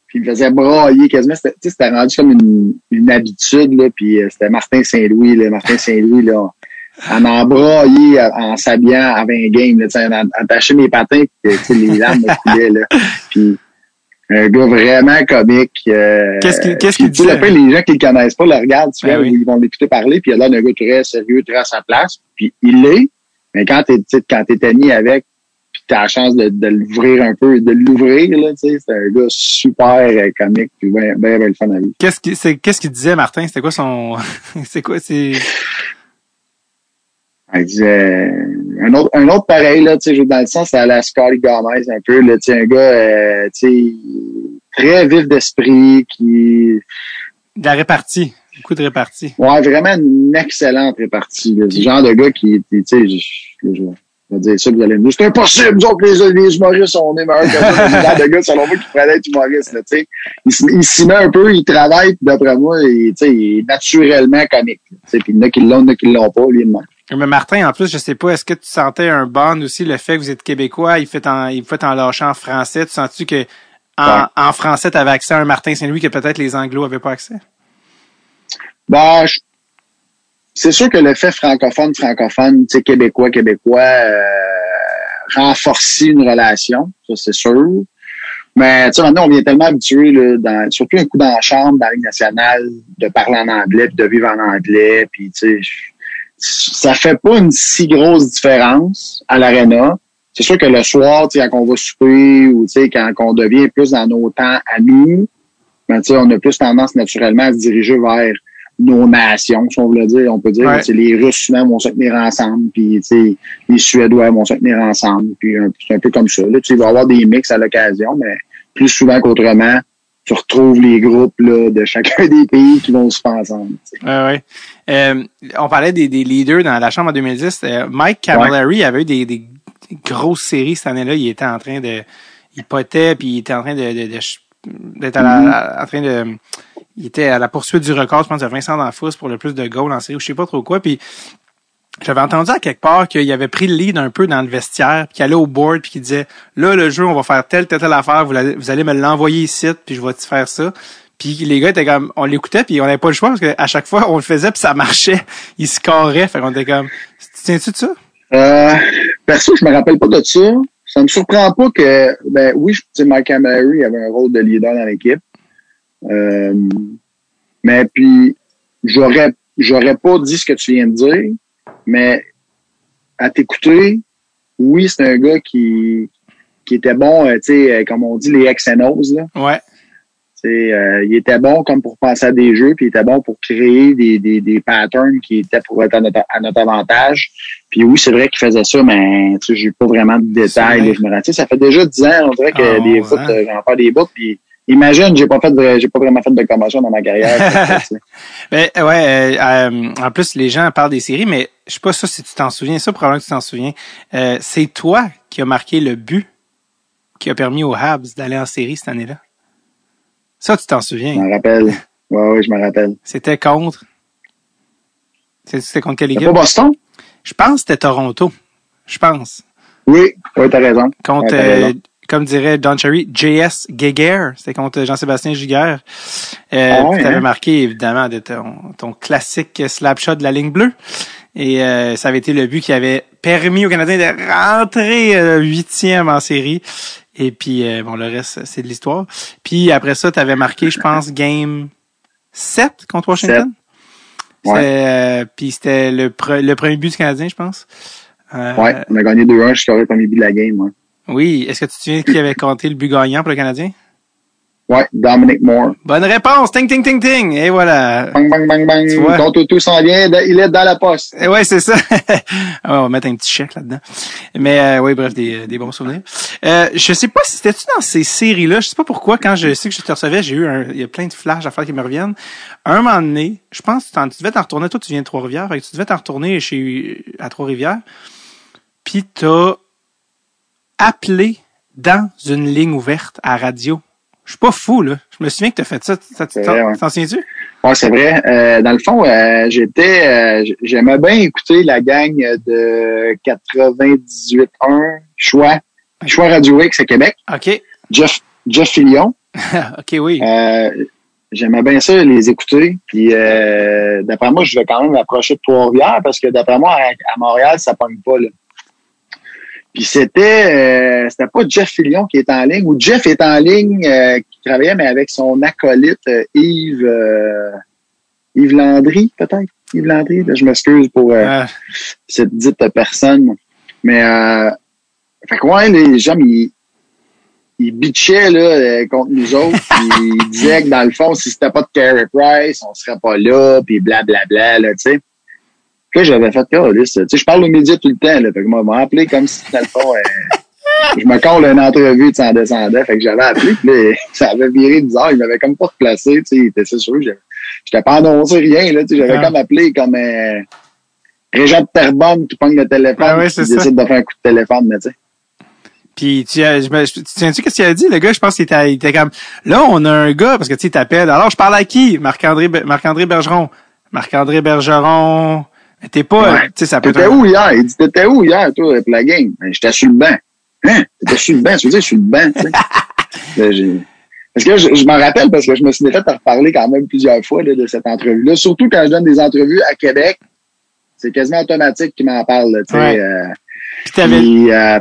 puis il me faisait brailler quasiment, c'était rendu comme une habitude, là, puis c'était Martin Saint-Louis, là. Martin Saint-Louis, là, en embraillé, en s'habillant avant un game, là, tu sais, en attaché mes patins, puis, tu sais, les lames me coulaient, là. Puis, un gars vraiment comique. Qu'est-ce qu'il dit? Après, les gens qui le connaissent pas le regardent, tu vois, ils vont l'écouter parler, puis il a l'air d'un gars très sérieux, très à sa place, puis il l'est, mais quand t'es ami avec, puis t'as la chance de l'ouvrir un peu, de l'ouvrir, là, tu sais, c'est un gars super comique, puis ben le fun à vivre. Qu'est-ce qu'il disait, Martin? C'était quoi son... Il disait un autre pareil, là, tu sais, dans le sens, c'est à la Scotty Gomez un peu, là, tu sais, un gars, tu sais, très vif d'esprit, qui... De la répartie. Beaucoup de répartie. Ouais, vraiment une excellente répartie, là. Du genre de gars qui, tu sais, je vais dire ça, vous allez me dire, c'est impossible, nous autres, les humoristes, on est meilleurs que ça. Le genre de gars, selon moi, qui pourrait être humoriste, là, tu sais. Il s'y met un peu, il travaille, d'après moi, tu sais, il est naturellement comique, tu sais, puis il y en a qui l'ont pas, lui, il manque. Mais Martin, en plus, je sais pas, est-ce que tu sentais un bond aussi, le fait que vous êtes québécois, il fait en lâchant en français, tu sens-tu que en français, tu avais accès à un Martin Saint-Louis que peut-être les Anglos avaient pas accès? Ben, c'est sûr que le fait francophone, tu sais, québécois, renforcer une relation, ça c'est sûr. Mais tu sais, maintenant, on vient tellement habitué, là, surtout un coup dans la chambre, dans la Ligue nationale, de parler en anglais, puis de vivre en anglais, puis tu ça fait pas une si grosse différence à l'aréna. C'est sûr que le soir, quand on va souper ou quand on devient plus dans nos temps à nous, ben, on a plus tendance naturellement à se diriger vers nos nations, si on veut le dire. On peut dire ouais. Les Russes souvent vont se tenir ensemble, puis les Suédois vont se tenir ensemble, puis c'est un peu comme ça. Là, il va y avoir des mix à l'occasion, mais plus souvent qu'autrement, tu retrouves les groupes là, de chacun des pays qui vont se faire ensemble. Ouais. On parlait des leaders dans la Chambre en 2010. Mike Camilleri avait eu des grosses séries cette année-là. Il était en train de... Il potait, puis il était en train d'être en train de... Il était à la poursuite du record, je pense, de Vincent D'Anfous pour le plus de goals en série, ou je sais pas trop quoi. Puis j'avais entendu à quelque part qu'il avait pris le lead un peu dans le vestiaire, puis qu'il allait au board, puis qu'il disait « Là, le jeu, on va faire telle affaire, vous allez me l'envoyer ici, puis je vais te faire ça. » Puis les gars étaient comme... On l'écoutait, puis on n'avait pas le choix, parce qu'à chaque fois, on le faisait, puis ça marchait. Il scorait, fait qu'on était comme... Tu tiens-tu de ça? Perso, je me rappelle pas de ça. Ça me surprend pas que... Ben oui, je sais Mike Camilleri avait un rôle de leader dans l'équipe. Mais puis, j'aurais pas dit ce que tu viens de dire, mais à t'écouter, oui, c'est un gars qui était bon, tu sais, comme on dit, les X&O's, là. Ouais. Il était bon comme pour penser à des jeux, puis il était bon pour créer des patterns qui étaient pour être à notre avantage. Puis oui, c'est vrai qu'il faisait ça, mais tu sais, j'ai pas vraiment de détails. Là, je me rappelle, ça fait déjà 10 ans, on dirait que des bouts, j'en fais des bouts, puis imagine, j'ai pas vraiment fait de commotion dans ma carrière. Ben, ouais, en plus, les gens parlent des séries, mais je sais pas ça si tu t'en souviens. Ça, probablement que tu t'en souviens. C'est toi qui as marqué le but qui a permis aux Habs d'aller en série cette année-là. Ça, tu t'en souviens. Je me rappelle. Ouais, je me rappelle. C'était contre... C'était contre quelle équipe? C'était pas Boston? Je pense que c'était Toronto. Je pense. Oui, t'as raison. Contre... comme dirait Don Cherry, J.S. Giguère. C'était contre Jean-Sébastien Giguère. Tu avais marqué, évidemment, de ton classique slap shot de la ligne bleue. Et ça avait été le but qui avait permis aux Canadiens de rentrer 8e en série. Et puis, bon, le reste, c'est de l'histoire. Puis après ça, tu avais marqué, je pense, Game 7 contre Washington. 7. Ouais. Puis c'était le premier but du Canadien, je pense. Ouais, on a gagné 2-1, je scorais le premier but de la game. Ouais. Oui. Est-ce que tu te souviens qui avait compté le but gagnant pour le Canadien? Ouais, Dominic Moore. Bonne réponse! Ting, ting, ting, ting! Et voilà. Bang, bang, bang, bang. Ton toutou s'en vient, il est dans la poste. Ouais, c'est ça. On va mettre un petit chèque là-dedans. Mais oui, bref, des bons souvenirs. Je sais pas si c'était-tu dans ces séries-là, je sais pas pourquoi, quand je sais que je te recevais, il y a plein de flashs d'affaires qui me reviennent. Un moment donné, je pense que tu devais t'en retourner, toi tu viens de Trois-Rivières, fait que tu devais t'en retourner à Trois-Rivières, puis t'as appelé dans une ligne ouverte à radio. Je suis pas fou, là. Je me souviens que t'as fait ça. T'en souviens-tu? Ouais, c'est vrai. Dans le fond, j'aimais bien écouter la gang de 98.1 Choix Radio X à Québec. OK. Jeff Fillion. OK, oui. J'aimais bien ça, les écouter. Puis, d'après moi, je vais quand même m'approcher de Trois-Rivières parce que d'après moi, à Montréal, ça pogne pas, là. Puis c'était pas Jeff Fillion qui est en ligne, ou Jeff est en ligne, qui travaillait, mais avec son acolyte Yves Landry, peut-être. Yves Landry, là, je m'excuse pour cette dite personne. Mais fait que ouais, les gens, ils bitchaient là, contre nous autres. Ils disaient que dans le fond, si c'était pas de Carey Price, on serait pas là, puis blablabla, là, tu sais. Puis là, j'avais fait tu sais, je parle aux médias tout le temps, là. Fait que moi, m'a appelé comme si, dans le fond, je me colle une entrevue, tu sais, en descendant. Fait que j'avais appelé, puis là, ça avait viré bizarre. Il m'avait comme pas replacé, tu sais. Il était sûr, j'étais pas annoncé rien, là, tu sais. J'avais comme appelé comme Régent de Terrebonne qui pogne le téléphone, qui décide de faire un coup de téléphone, mais tu sais. Puis tu sais-tu qu'est-ce qu'il a dit, le gars? Je pense qu'il était comme, là, on a un gars, parce que tu sais, il t'appelle. Alors, je parle à qui? Marc-André Bergeron. Marc-André Bergeron. Mais t'es pas, tu sais, ça peut être... T'étais où hier? Il dit, t'étais où hier, toi, pour la game? Ben, j'étais sur le banc. Hein? T'étais sur le banc? Tu veux dire, sur le banc, tu sais? Parce que je m'en rappelle, parce que je me suis fait reparler quand même plusieurs fois, là, de cette entrevue-là. Surtout quand je donne des entrevues à Québec. C'est quasiment automatique qu'il m'en parle, là, tu sais.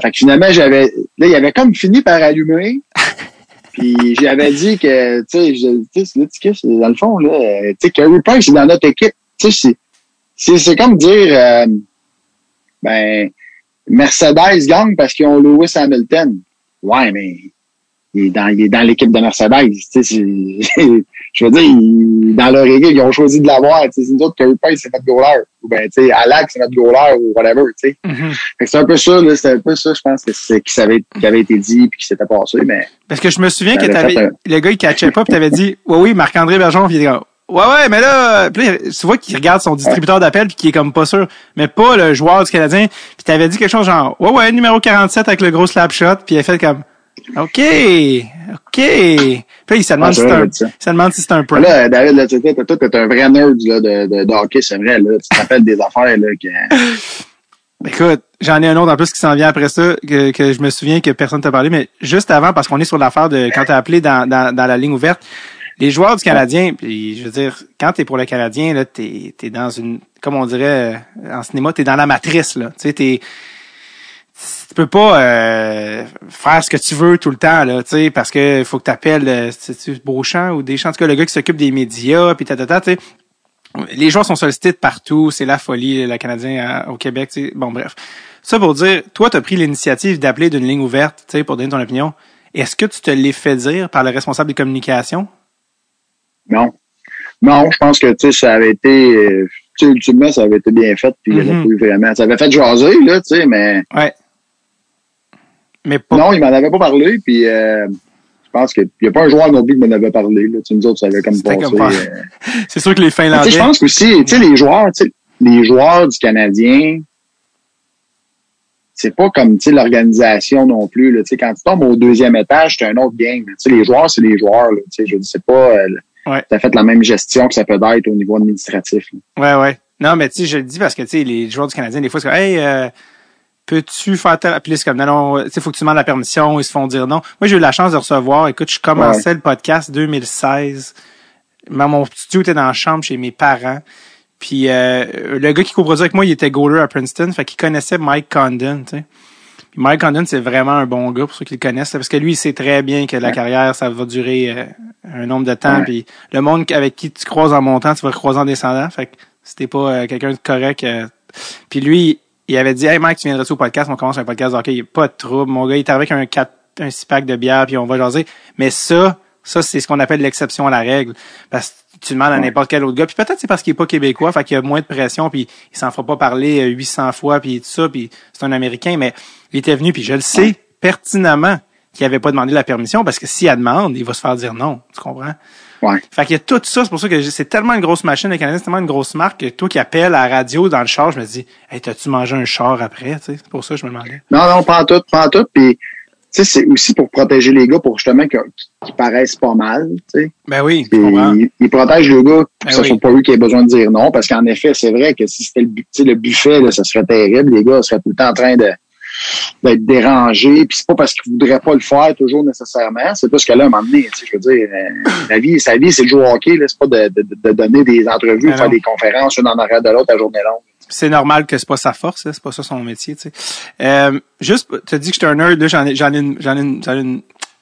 Fait que finalement, là, il avait comme fini par allumer. Puis j'avais dit que, tu sais, dans le fond, là, tu sais, Carey Price, c'est dans notre équipe. Tu sais, c'est comme dire, Mercedes gagne parce qu'ils ont Lewis Hamilton. Ouais, mais il est dans l'équipe de Mercedes. Tu sais, je veux dire, dans leur équipe, ils ont choisi de l'avoir. Tu sais, c'est nous autres que Pace, c'est notre goaler. Ou ben, tu sais, Alex, c'est notre goaler ou whatever, tu sais. Mm-hmm. Fait que c'est un peu ça, là. C'est un peu ça, je pense, qui avait été dit puis qui s'était passé, mais. Parce que je me souviens que le gars, il catchait pas pis t'avais dit, oui, Marc-André Bergeron, pis il était comme, ouais, mais là, pis là, tu vois qu'il regarde son distributeur d'appel puis qu'il est comme pas sûr, mais pas le joueur du Canadien, pis t'avais dit quelque chose genre, ouais, numéro 47 avec le gros slap shot, pis il a fait comme, OK. Puis là, il se demande si c'est un prank. Là, David, là, t'es un vrai nerd, là, de hockey, c'est vrai, là. Tu te rappelles des affaires, là, Écoute, j'en ai un autre en plus qui s'en vient après ça, que je me souviens que personne t'a parlé, mais juste avant, parce qu'on est sur l'affaire de quand t'as appelé dans la ligne ouverte, les joueurs du Canadien, puis je veux dire, quand t'es pour le Canadien, là, t'es dans une, comme on dirait en cinéma, t'es dans la matrice, là. Tu sais, tu peux pas faire ce que tu veux tout le temps, là, tu sais, parce que faut que t'appelles Beauchamp ou Deschamps, en tout cas, le gars qui s'occupe des médias, puis tu sais. Les joueurs sont sollicités de partout, c'est la folie, le Canadien au Québec, tu sais. Bon, bref. Ça pour dire, toi, t'as pris l'initiative d'appeler d'une ligne ouverte, tu sais, pour donner ton opinion. Est-ce que tu te l'es fait dire par le responsable des communications? Non, je pense que, tu sais, ça avait été, tu sais, ultimement, ça avait été bien fait, puis il y avait plus vraiment, ça avait fait jaser, là, tu sais, mais. Ouais. Mais pas. Non, il m'en avait pas parlé, puis je pense qu'il n'y a pas un joueur non plus qui m'en avait parlé, là. Tu sais, nous autres, ça avait comme passé. C'est sûr que les Finlandais. Je pense qu'aussi, tu sais, les joueurs du Canadien, c'est pas comme, tu sais, l'organisation non plus, là. Tu sais, quand tu tombes au deuxième étage, c'est un autre game. Tu sais, les joueurs, c'est les joueurs, là. Tu sais, je dis, c'est pas, t'as fait la même gestion que ça peut être au niveau administratif, là. Ouais. Non, mais tu sais, je le dis parce que, tu sais, les joueurs du Canadien, des fois, c'est comme, hey, peux-tu faire tel... Puis là, c'est comme, non, tu sais, faut que tu demandes la permission, ils se font dire non. Moi, j'ai eu la chance de recevoir, écoute, je commençais le podcast 2016. Mon studio était dans la chambre chez mes parents. Puis le gars qui coproduisait avec moi, il était goaler à Princeton, fait qu'il connaissait Mike Condon, tu sais. Puis Mike Condon, c'est vraiment un bon gars pour ceux qui le connaissent, parce que lui, il sait très bien que la carrière, ça va durer un nombre de temps. Puis le monde avec qui tu croises en montant, tu vas le croiser en descendant. Fait que si t'es pas quelqu'un de correct... Puis lui, il avait dit, hey Mike, tu viendrais-tu au podcast? On commence un podcast de hockey. Il n'y a pas de trouble. Mon gars, il est avec un 6-pack de bière, puis on va jaser. Mais ça, c'est ce qu'on appelle l'exception à la règle. Parce que tu demandes à n'importe quel autre gars. Puis peut-être c'est parce qu'il est pas québécois, fait qu'il y a moins de pression, puis il s'en fera pas parler 800 fois, puis tout ça, puis c'est un Américain. Mais il était venu, puis je le sais pertinemment qu'il avait pas demandé la permission, parce que s'il la demande, il va se faire dire non. Tu comprends? Ouais. Fait qu'il y a tout ça, c'est pour ça que c'est tellement une grosse machine, le Canadien, c'est tellement une grosse marque que toi qui appelles à la radio dans le char, je me dis, hey, t'as-tu mangé un char après, tu sais? C'est pour ça que je me demandais. Non, pas en tout, puis tu sais, c'est aussi pour protéger les gars, pour justement qu'ils paraissent pas mal, tu sais. Ben oui, je comprends. Ils protègent le gars pour que ce soit pas lui qui ait besoin de dire non, parce qu'en effet, c'est vrai que si c'était le buffet, là, ça serait terrible, les gars seraient tout le temps en train d'être dérangés, puis c'est pas parce qu'ils voudraient pas le faire toujours nécessairement, c'est plus que là, à un moment donné, tu sais, je veux dire, sa vie, c'est de jouer au hockey, là, c'est pas de donner des entrevues, de faire des conférences, une en arrière de l'autre, la journée longue. C'est normal que c'est pas sa force, là, c'est pas ça son métier, tu sais. Juste, t'as dit que j'étais un nerd, là, j'en ai une,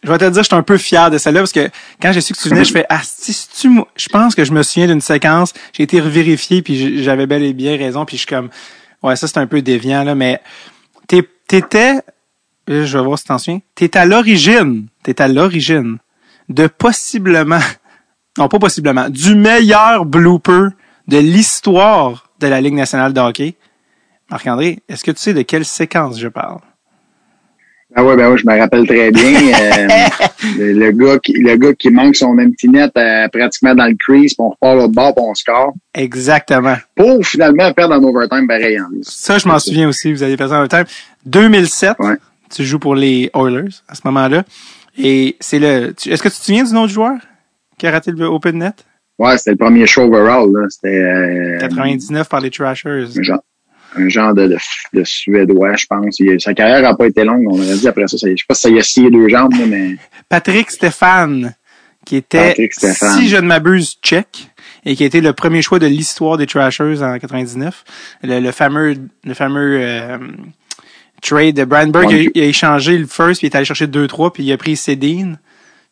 je vais te dire, j'étais un peu fier de celle-là, parce que quand j'ai su que tu venais, je fais, je pense que je me souviens d'une séquence, j'ai été revérifié, puis j'avais bel et bien raison, puis je suis comme, ouais, ça c'est un peu déviant, là, mais t'étais, je vais voir si t'en souviens, t'es à l'origine de possiblement, non pas possiblement, du meilleur blooper de l'histoire de la Ligue nationale de hockey. Marc-André, est-ce que tu sais de quelle séquence je parle? Ben ouais, je me rappelle très bien. Le gars qui manque son empty net pratiquement dans le crease, puis on repart l'autre bord, puis on score. Exactement. Pour finalement perdre en overtime pareil. Ça, je m'en souviens aussi. Vous avez perdu en overtime. 2007, tu joues pour les Oilers à ce moment-là. Et c'est est-ce que tu te souviens du nom du joueur qui a raté le open net? Ouais, c'était le premier show overall, là. C'était 99 par les Trashers. Un genre de Suédois, je pense. Sa carrière n'a pas été longue, on aurait dit après ça. Je sais pas si ça y a scié 2 jambes, là, mais... Patrick Stéphane, qui était, si je ne m'abuse, tchèque, et qui a été le premier choix de l'histoire des Trashers en 99. Le fameux trade de Brandberg, il a échangé le first, puis il est allé chercher 2-3, puis il a pris Sedin.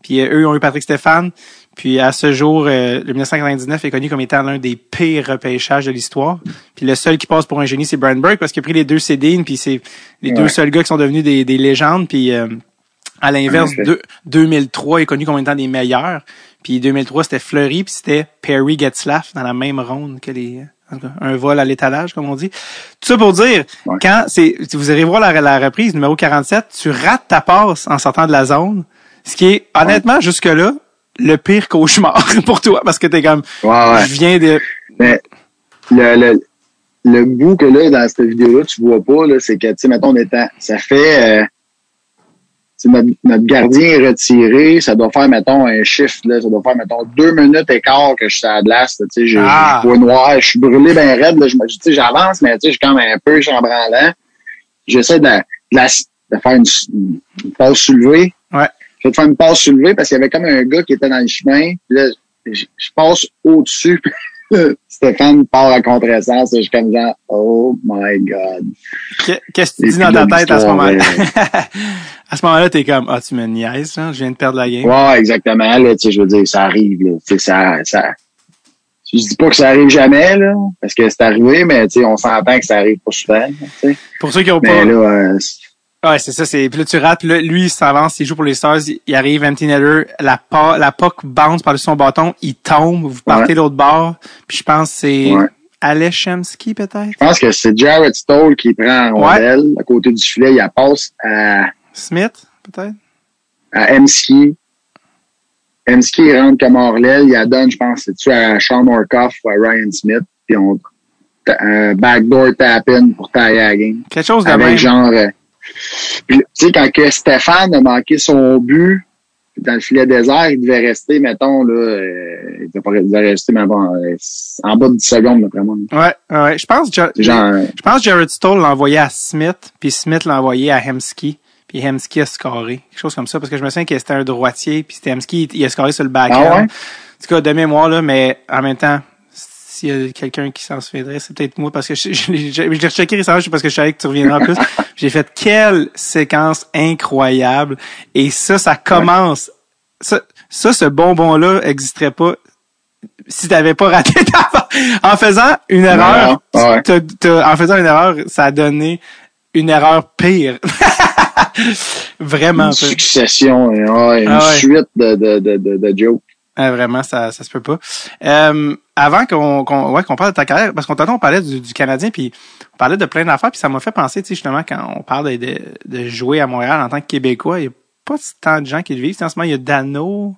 Puis eux ont eu Patrick Stéphane. Puis à ce jour, le 1999 est connu comme étant l'un des pires repêchages de l'histoire. Puis le seul qui passe pour un génie, c'est Brian Burke, parce qu'il a pris les deux Sedin, puis c'est les deux seuls gars qui sont devenus des légendes. Puis à l'inverse, 2003 est connu comme étant des meilleurs. Puis 2003, c'était Fleury, puis c'était Perry Getzlaf dans la même ronde que un vol à l'étalage, comme on dit. Tout ça pour dire, si vous allez voir la reprise numéro 47, tu rates ta passe en sortant de la zone, ce qui est, honnêtement, jusque-là, le pire cauchemar pour toi, parce que t'es comme, je viens de... Mais, le bout que là, dans cette vidéo-là, tu vois pas, là, c'est que, tu sais, mettons, ça fait, notre gardien est retiré, ça doit faire, mettons, un shift, là, ça doit faire, mettons, 2 minutes et quart que je suis à la glace, tu sais, je vois noir, je suis brûlé ben raide, là, tu sais, j'avance, mais tu sais, je suis quand même un peu chambranlant. J'essaie de faire une passe soulevée. Ouais. Je vais te faire une passe soulevée parce qu'il y avait comme un gars qui était dans le chemin, puis là, je passe au-dessus, Stéphane part à contresens, je suis comme genre, oh my God. Qu'est-ce que tu dis dans ta tête à ce moment-là? À ce moment-là, t'es comme, tu me niaises, hein? Je viens de perdre la game. Ouais, exactement, là, tu sais, je veux dire, ça arrive, là, tu sais, je dis pas que ça arrive jamais, là, parce que c'est arrivé, mais, tu sais, on s'entend que ça arrive pas souvent, tu sais. Pour ceux qui ont mais pas... là, ouais, c'est ça, puis là, tu rates, là, lui, il s'avance, il joue pour les Stars, il arrive, empty netter, la puck bounce par-dessus son bâton, il tombe, vous partez de l'autre bord, puis je pense que c'est Aleshemski, peut-être? Je pense que c'est Jared Stoll qui prend en rondelle, à côté du filet, il la passe à... Smith, peut-être? À Emski. Emski, il rentre comme hors l'aile, il la donne, je pense, c'est-tu à Sean Orkoff ou à Ryan Smith, puis on backdoor tap-in pour tailler la game. Quelque chose de avec même. Genre... tu sais, quand que Stéphane a manqué son but dans le filet désert, il devait rester, mettons, là, il devait rester, mettons, en bas de 10 secondes, d'après moi. Ouais. Je pense Jared Stoll l'a envoyé à Smith, puis Smith l'a envoyé à Hemsky, puis Hemsky a scoré. Quelque chose comme ça, parce que je me souviens que c'était un droitier, puis c'était Hemsky, il a scoré sur le backhand. Ah ouais? En tout cas, de mémoire, là, mais en même temps, s'il y a quelqu'un qui s'en souviendrait, c'est peut-être moi, parce que je l'ai rechecké récemment, parce que je savais que tu reviendras en plus. J'ai fait quelle séquence incroyable. Et ça commence. Ce bonbon-là existerait pas si t'avais pas raté en faisant une erreur. En faisant une erreur, ça a donné une erreur pire. Vraiment une pire. Succession, suite de jokes. Vraiment, ça se peut pas. Avant qu'on parle de ta carrière, parce qu'on on parlait du Canadien, puis on parlait de plein d'affaires, puis ça m'a fait penser, tu sais, justement, quand on parle de jouer à Montréal en tant que Québécois, il n'y a pas tant de gens qui le vivent. En ce moment, il y a Dano.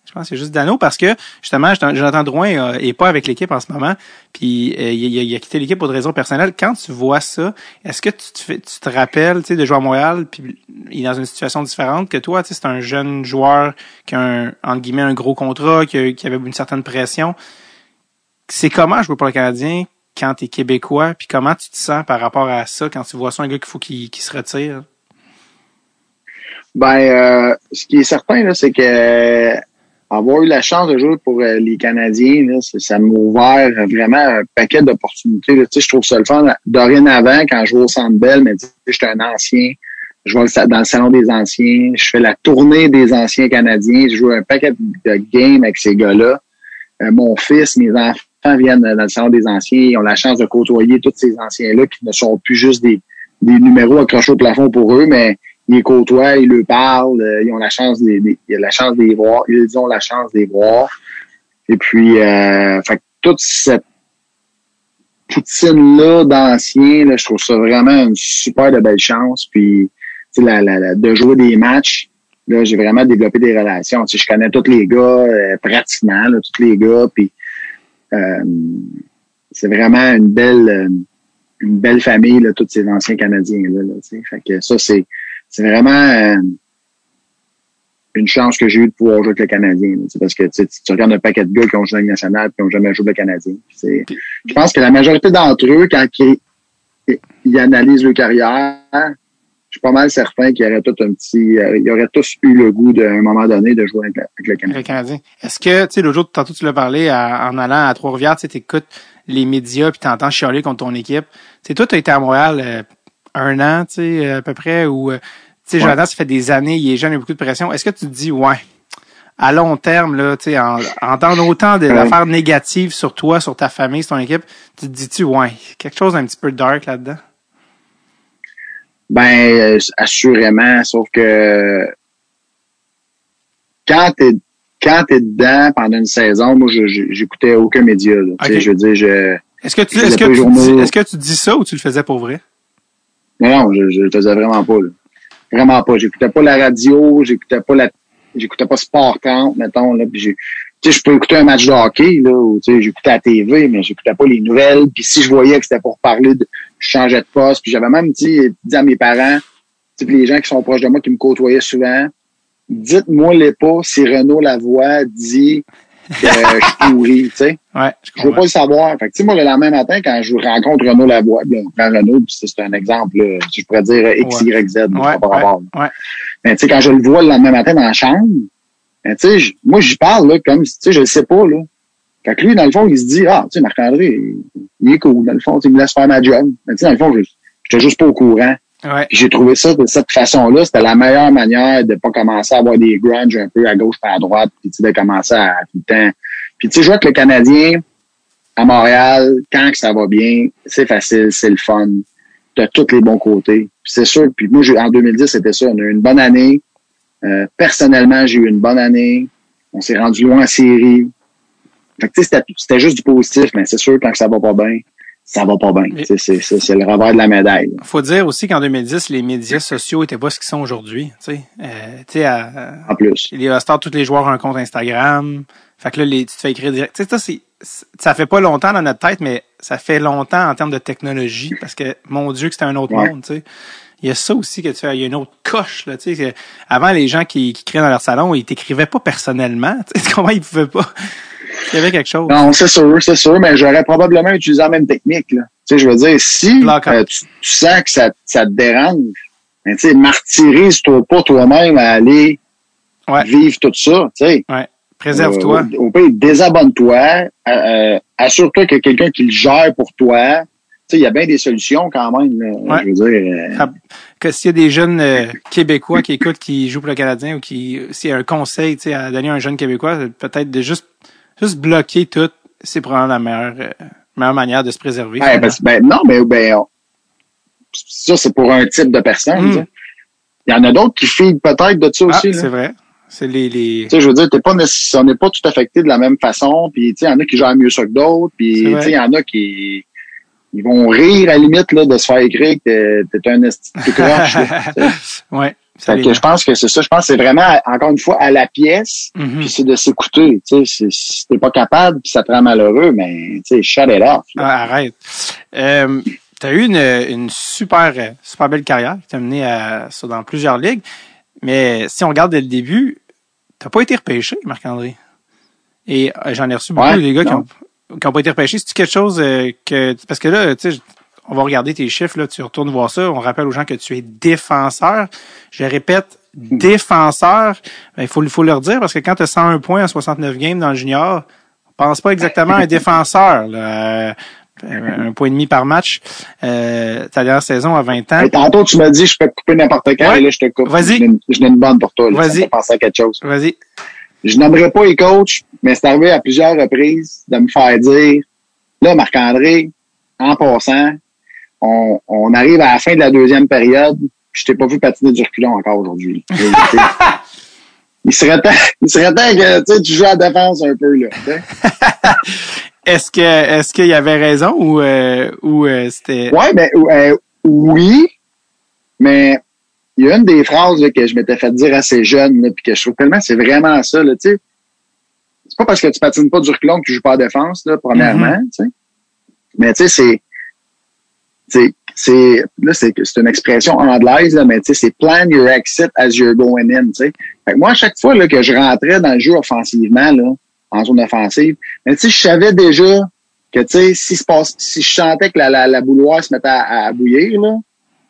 Je pense que c'est juste Dano parce que, justement, Jonathan Drouin est pas avec l'équipe en ce moment, puis il a quitté l'équipe pour des raisons personnelles. Quand tu vois ça, est-ce que tu te rappelles, tu sais, de jouer à Montréal, puis il est dans une situation différente que toi, tu sais, c'est un jeune joueur qui a entre guillemets, un gros contrat, qui avait une certaine pression. C'est comment jouer pour le Canadien quand t'es Québécois, puis comment tu te sens par rapport à ça quand tu vois ça, un gars qu'il se retire? Ce qui est certain, là, c'est que avoir eu la chance de jouer pour les Canadiens, là, ça m'a ouvert vraiment un paquet d'opportunités. Tu sais, je trouve ça le fun. Dorénavant, quand je joue au Centre Bell, mais tu sais, j'étais un ancien. Je vais dans le salon des anciens. Je fais la tournée des anciens Canadiens. Je joue un paquet de games avec ces gars-là. Mon fils, mes enfants viennent dans le salon des anciens. Ils ont la chance de côtoyer tous ces anciens-là qui ne sont plus juste des numéros accrochés au plafond pour eux, mais ils les côtoient, ils leur parlent, ils ont la chance de les voir, ils ont la chance de les voir. Et puis, fait que toute cette poutine-là d'anciens, là, je trouve ça vraiment une super de belle chance. Puis, tu sais, de jouer des matchs, là, j'ai vraiment développé des relations. Tu sais, je connais tous les gars, pratiquement, là, tous les gars. Puis, c'est vraiment une belle famille, là, tous ces anciens Canadiens-là, là, tu sais. Fait que ça, c'est vraiment une chance que j'ai eue de pouvoir jouer avec le Canadien. Parce que tu regardes un paquet de gars qui ont joué avec le National et qui n'ont jamais joué avec le Canadien. Je pense que la majorité d'entre eux, quand ils analysent leur carrière, je suis pas mal certain qu'ils auraient tous eu le goût d'un moment donné de jouer avec le Canadien. Le Canadien. Est-ce que, tu sais, l'autre jour, tantôt tu l'as parlé, en allant à Trois-Rivières, tu écoutes les médias puis t'entends chialer contre ton équipe. Tu sais, toi, t'as été à Montréal 1 an, tu sais, à peu près, ou tu sais, Jonathan, ça fait des années, il est jeune, il a beaucoup de pression. Est-ce que tu te dis, à long terme, là, tu sais, entendre autant d'affaires négatives sur toi, sur ta famille, sur ton équipe, tu te dis-tu, ouais, quelque chose d'un petit peu dark là-dedans? Ben, assurément, sauf que quand t'es dedans pendant une saison, moi, j'écoutais aucun média, là. Okay. Tu sais, je veux dire, est-ce que tu dis ça ou tu le faisais pour vrai? Non, je le faisais vraiment pas, là. Vraiment pas. J'écoutais pas la radio, j'écoutais pas Sport 30, mettons, là, puis tu sais, je peux écouter un match de hockey, là, ou, tu sais, j'écoutais la TV, mais j'écoutais pas les nouvelles, puis si je voyais que c'était pour parler je changeais de poste, puis j'avais même, dit à mes parents, tu sais, les gens qui sont proches de moi, qui me côtoyaient souvent, dites-moi les pas si Renaud Lavoie dit que je suis pourri, tu sais. Ouais, je veux pas le savoir. Fait que, tu sais, moi, le lendemain matin, quand je rencontre Renaud Lavoie, on prend Renaud, puis c'est un exemple, là, si je pourrais dire X, Y, Z, mais tu sais, quand je le vois le lendemain matin dans la chambre, ben, tu sais, moi, j'y parle, là, comme, tu sais, je le sais pas, là. Fait que lui, dans le fond, il se dit, tu sais, Marc-André, il est cool, dans le fond, il me laisse faire ma job. Mais tu sais, dans le fond, j'étais juste pas au courant. Ouais. Puis j'ai trouvé ça de cette façon-là, c'était la meilleure manière de pas commencer à avoir des grunges un peu à gauche et à droite, puis tu sais, de commencer à tout le temps. Puis tu sais, jouer avec le Canadien à Montréal, quand que ça va bien, c'est facile, c'est le fun. T'as tous les bons côtés. Puis c'est sûr, puis moi, en 2010, c'était ça, on a eu une bonne année. Personnellement, j'ai eu une bonne année. On s'est rendu loin en série. Fait que tu sais, c'était juste du positif, mais c'est sûr, quand ça va pas bien, ça va pas bien. C'est le revers de la médaille. Il faut dire aussi qu'en 2010, les médias sociaux étaient pas ce qu'ils sont aujourd'hui. Tu sais, en plus. Les All-Stars, tous les joueurs ont un compte Instagram. Fait que là, tu te fais écrire direct. Tu sais, ça fait pas longtemps dans notre tête, mais ça fait longtemps en termes de technologie, parce que, mon Dieu, que c'était un autre monde, tu sais. Il y a ça aussi que tu fais, il y a une autre coche, là, tu sais. Avant, les gens qui créaient dans leur salon, ils t'écrivaient pas personnellement. Tu sais comment ils pouvaient pas? Il y avait quelque chose. Non, c'est sûr, mais j'aurais probablement utilisé la même technique, là. Tu sais, je veux dire, si tu sens que ça te dérange, ben, tu sais, martyrise-toi pas toi-même à aller vivre tout ça, tu sais. Ouais. Préserve-toi. Au pire, désabonne-toi, assure-toi qu'il y a quelqu'un qui le gère pour toi. Tu sais, il y a bien des solutions quand même, là, je veux dire. Que s'il y a des jeunes Québécois qui écoutent, qui jouent pour le Canadien, ou s'il y a un conseil, tu sais, à donner à un jeune Québécois, peut-être de juste bloquer tout, c'est probablement la meilleure manière de se préserver. Non, mais ça, c'est pour un type de personne. Il y en a d'autres qui filent peut-être de ça aussi. C'est vrai. C'est les... Tu sais, je veux dire, on n'est pas tout affecté de la même façon, puis tu sais, il y en a qui gèrent mieux ça que d'autres, puis tu sais, il y en a qui ils vont rire à la limite là, de se faire écrire que t'es un esti tout croche. Ouais. Fait que je pense que c'est ça. Je pense que c'est vraiment, encore une fois, à la pièce, puis c'est de s'écouter. Tu sais, si t'es pas capable, puis ça te rend malheureux, mais tu sais, shut it off. Arrête. T'as eu une super belle carrière qui t'a mené dans plusieurs ligues, mais si on regarde dès le début, t'as pas été repêché, Marc-André. Et j'en ai reçu beaucoup des gars qui ont pas été repêchés. C'est-tu quelque chose parce que là, tu sais, on va regarder tes chiffres, là, tu retournes voir ça. On rappelle aux gens que tu es défenseur. Je répète, défenseur. Il faut leur dire parce que quand tu as 101 points en 69 games dans le junior, on pense pas exactement à un défenseur, là. 1,5 point par match. Ta dernière saison à 20 ans. Et tantôt, tu m'as dit je peux te couper n'importe quand, et là, je te coupe. Vas-y. Je n'ai une bonne pour toi. Là. Vas-y. Ça me fait penser à quelque chose. Vas-y. Je n'aimerais pas les coachs, mais c'est arrivé à plusieurs reprises de me faire dire, là, Marc-André, en passant, on arrive à la fin de la deuxième période, je t'ai pas vu patiner du reculon encore aujourd'hui. Il serait temps que tu joues à la défense un peu, là. Est-ce qu'il y avait raison ou c'était... Ouais, oui, mais il y a une des phrases là, que je m'étais fait dire assez jeune, là, puis que je trouve tellement c'est vraiment ça, là, tu sais. C'est pas parce que tu patines pas du reculon que tu joues pas à la défense, là, premièrement, tu sais. Mais tu sais, c'est une expression anglaise, là, mais tu sais, c'est plan your exit as you're going in, tu sais. Fait que moi, à chaque fois là, que je rentrais dans le jeu offensivement, là, en zone offensive, mais tu sais, je savais déjà que tu sais, si je sentais que la bouilloire se mettait à bouillir, là,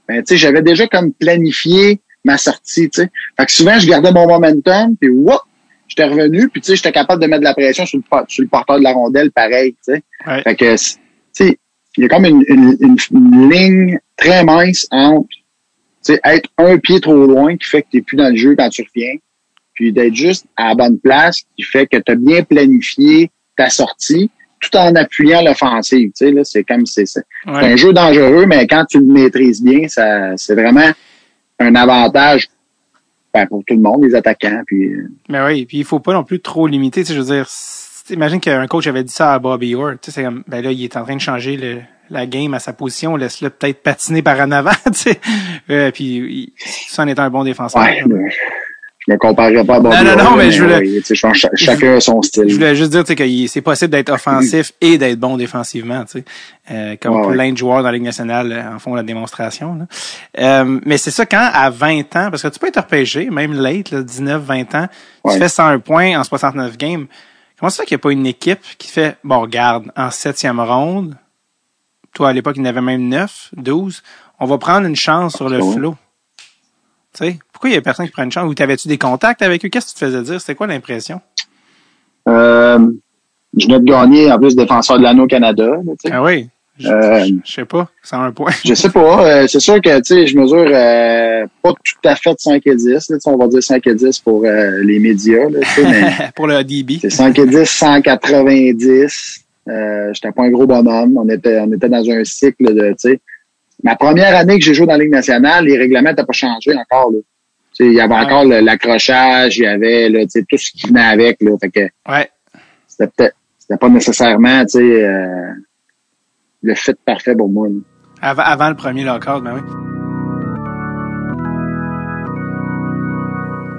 ben tu sais, j'avais déjà comme planifié ma sortie, tu sais. Fait que souvent, je gardais mon momentum, puis whoop, j'étais revenu, puis tu sais, j'étais capable de mettre de la pression sur le porteur de la rondelle, pareil, tu sais. Ouais. Fait que, tu sais, il y a comme une ligne très mince entre, tu sais, être un pied trop loin qui fait que t'es plus dans le jeu quand tu reviens, puis d'être juste à la bonne place qui fait que tu as bien planifié ta sortie tout en appuyant l'offensive. Tu sais, là, c'est un jeu dangereux, mais quand tu le maîtrises bien, c'est vraiment un avantage pour tout le monde, les attaquants. Puis, Mais oui, puis il faut pas non plus trop limiter. Tu sais, je veux dire, imagine qu'un coach avait dit ça à Bobby Orr. Tu sais, c'est comme, ben là, il est en train de changer la game à sa position. Laisse-le peut-être patiner par en avant. Tu sais, puis ça en étant un bon défenseur. Ouais, je me comparerais pas à Bobby Orr. Non, mais je voulais. Je pense chacun a son style. Je voulais juste dire, tu sais, que c'est possible d'être offensif et d'être bon défensivement, tu sais. Comme plein de joueurs dans la Ligue nationale en font la démonstration, là. Mais c'est ça, quand à 20 ans, parce que tu peux être repêché, même late, là, 19, 20 ans, tu fais 101 points en 69 games. Comment ça fait qu'il n'y a pas une équipe qui fait, bon, regarde, en 7e ronde, toi, à l'époque, il y en avait même 9, 12, on va prendre une chance sur le flot. Tu sais, pourquoi il y a personne qui prend une chance? Ou t'avais-tu des contacts avec eux? Qu'est-ce que tu te faisais dire? C'était quoi l'impression? Je venais de gagner, en plus, défenseur de l'anneau au Canada. Là, ah oui? Je sais pas. 101 points. Je sais pas. C'est sûr que, tu sais, je mesure pas tout à fait de 5 et 10. Là, on va dire 5 et 10 pour les médias. Là, mais pour le DB. C'est 5 et 10, 190. J'étais pas un gros bonhomme. On était dans un cycle de, tu sais. Ma première année que j'ai joué dans la Ligue nationale, les règlements n'étaient pas changés encore. Là. Il y avait encore l'accrochage, il y avait là, tout ce qui venait avec. Là, fait que c'était pas nécessairement le fit parfait pour moi. Avant le premier lockout, ben oui.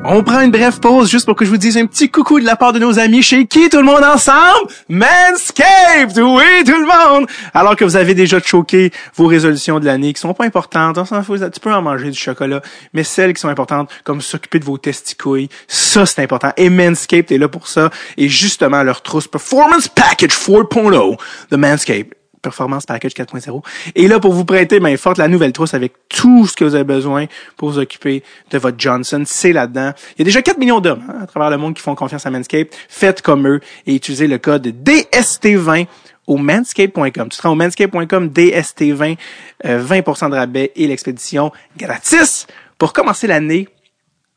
On prend une brève pause juste pour que je vous dise un petit coucou de la part de nos amis chez qui tout le monde ensemble? Manscaped! Oui, tout le monde! Alors que vous avez déjà choqué vos résolutions de l'année qui sont pas importantes, on s'en fout, tu peux en manger du chocolat, mais celles qui sont importantes, comme s'occuper de vos testicouilles, ça c'est important. Et Manscaped est là pour ça. Et justement, leur trousse Performance Package 4.0 de Manscaped. Performance Package 4.0. Et là, pour vous prêter main forte, la nouvelle trousse avec tout ce que vous avez besoin pour vous occuper de votre Johnson, c'est là-dedans. Il y a déjà 4 millions d'hommes à travers le monde qui font confiance à Manscaped. Faites comme eux et utilisez le code DST20 au manscaped.com. Tu seras au manscaped.com, DST20, 20% de rabais et l'expédition gratis pour commencer l'année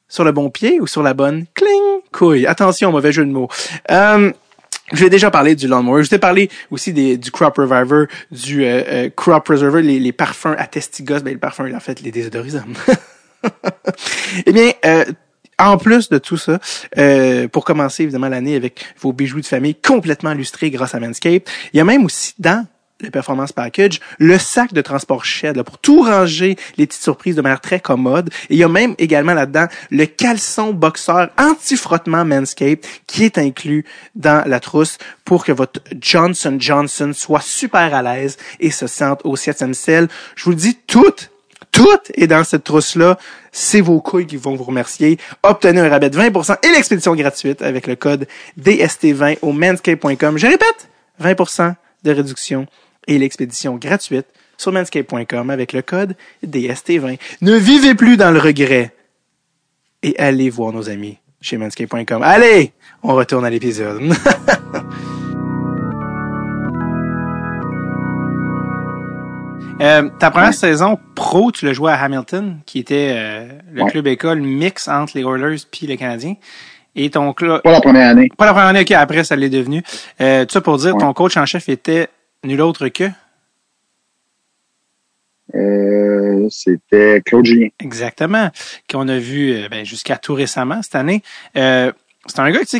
sur le bon pied ou sur la bonne cling couille. Attention, mauvais jeu de mots. Je vais déjà parler du Lawnmower. Je t'ai parlé aussi du Crop Reviver, du Crop Preserver, les parfums à testigos. Ben, le parfum, en fait, les désodorisants. Eh bien, en plus de tout ça, pour commencer évidemment l'année avec vos bijoux de famille complètement illustrés grâce à Manscaped, il y a même aussi dans le Performance Package, le sac de transport Shed, là, pour tout ranger les petites surprises de manière très commode. Et il y a même également là-dedans le caleçon boxeur anti-frottement Manscaped qui est inclus dans la trousse pour que votre Johnson & soit super à l'aise et se sente au 7e ciel. Je vous le dis, tout est dans cette trousse-là. C'est vos couilles qui vont vous remercier. Obtenez un rabais de 20% et l'expédition gratuite avec le code DST20 au manscaped.com. Je répète, 20% de réduction et l'expédition gratuite sur manscaped.com avec le code DST20. Ne vivez plus dans le regret et allez voir nos amis chez manscaped.com. Allez, on retourne à l'épisode. Ta première saison pro, tu l'as joué à Hamilton, qui était le club école mix entre les Oilers puis les Canadiens. Et ton club... Pas la première année. Pas la première année, ok, après ça l'est devenu. Tout ça pour dire, ton coach en chef était nul autre que? C'était Claude Julien. Exactement. Qu'on a vu jusqu'à tout récemment cette année. C'est un gars, tu sais,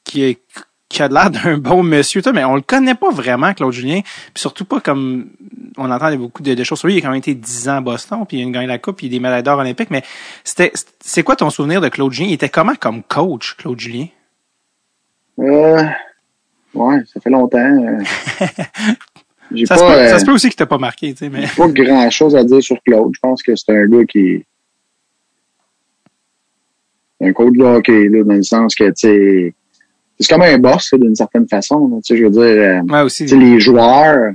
qui a l'air d'un bon monsieur, mais on le connaît pas vraiment, Claude Julien. Puis surtout pas comme on entend beaucoup de choses sur lui. Il a quand même été 10 ans à Boston, puis il a gagné la coupe, puis il a des médailles d'or olympiques. Mais c'est quoi ton souvenir de Claude Julien? Il était comment comme coach, Claude Julien? Ouais, ça fait longtemps. Ça se peut aussi qu'il t'a pas marqué, tu sais, mais. Pas grand chose à dire sur Claude. Je pense que c'est un gars qui. Un coach de hockey, là, dans le sens que, tu sais. C'est comme un boss, là, d'une certaine façon. Tu sais, je veux dire. Ouais, aussi. Tu sais, les joueurs.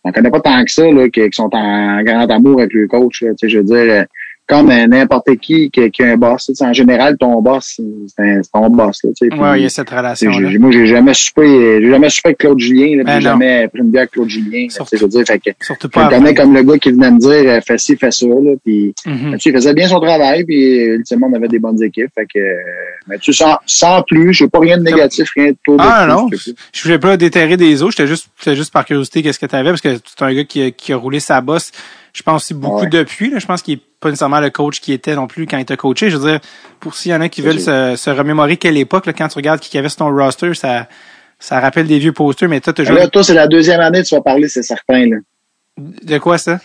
On connaît pas tant que ça, là, qui sont en grand amour avec le coach, là. Tu sais, je veux dire. comme n'importe qui a un boss. Tu sais, en général, ton boss, c'est ton boss. Là, tu sais, Ouais, il y a cette relation-là. Moi, j'ai jamais soupé avec Claude Julien. Là, Ben j'ai jamais pris une bière avec Claude Julien. Là, je veux dire, fait que, surtout je le pas. connais comme le gars qui venait me dire fais ci, fais ça. Là, puis, il faisait bien son travail. Puis, ultimement, on avait des bonnes équipes. Fait que, mais tu sans plus, j'ai pas rien de négatif, rien de trop de Ah plus, non, je voulais pas déterrer des eaux. J'étais juste par curiosité qu'est-ce que t'avais parce que c'est un gars qui a roulé sa bosse. Je pense aussi beaucoup depuis. Là, je pense qu'il est pas nécessairement le coach qui était non plus quand il t'a coaché. Je veux dire, pour s'il y en a qui veulent se remémorer quelle époque, là, quand tu regardes qui avait sur ton roster, ça rappelle des vieux posters, mais toi, là, toi, c'est la deuxième année, tu vas parler, c'est certain, là. De quoi, ça?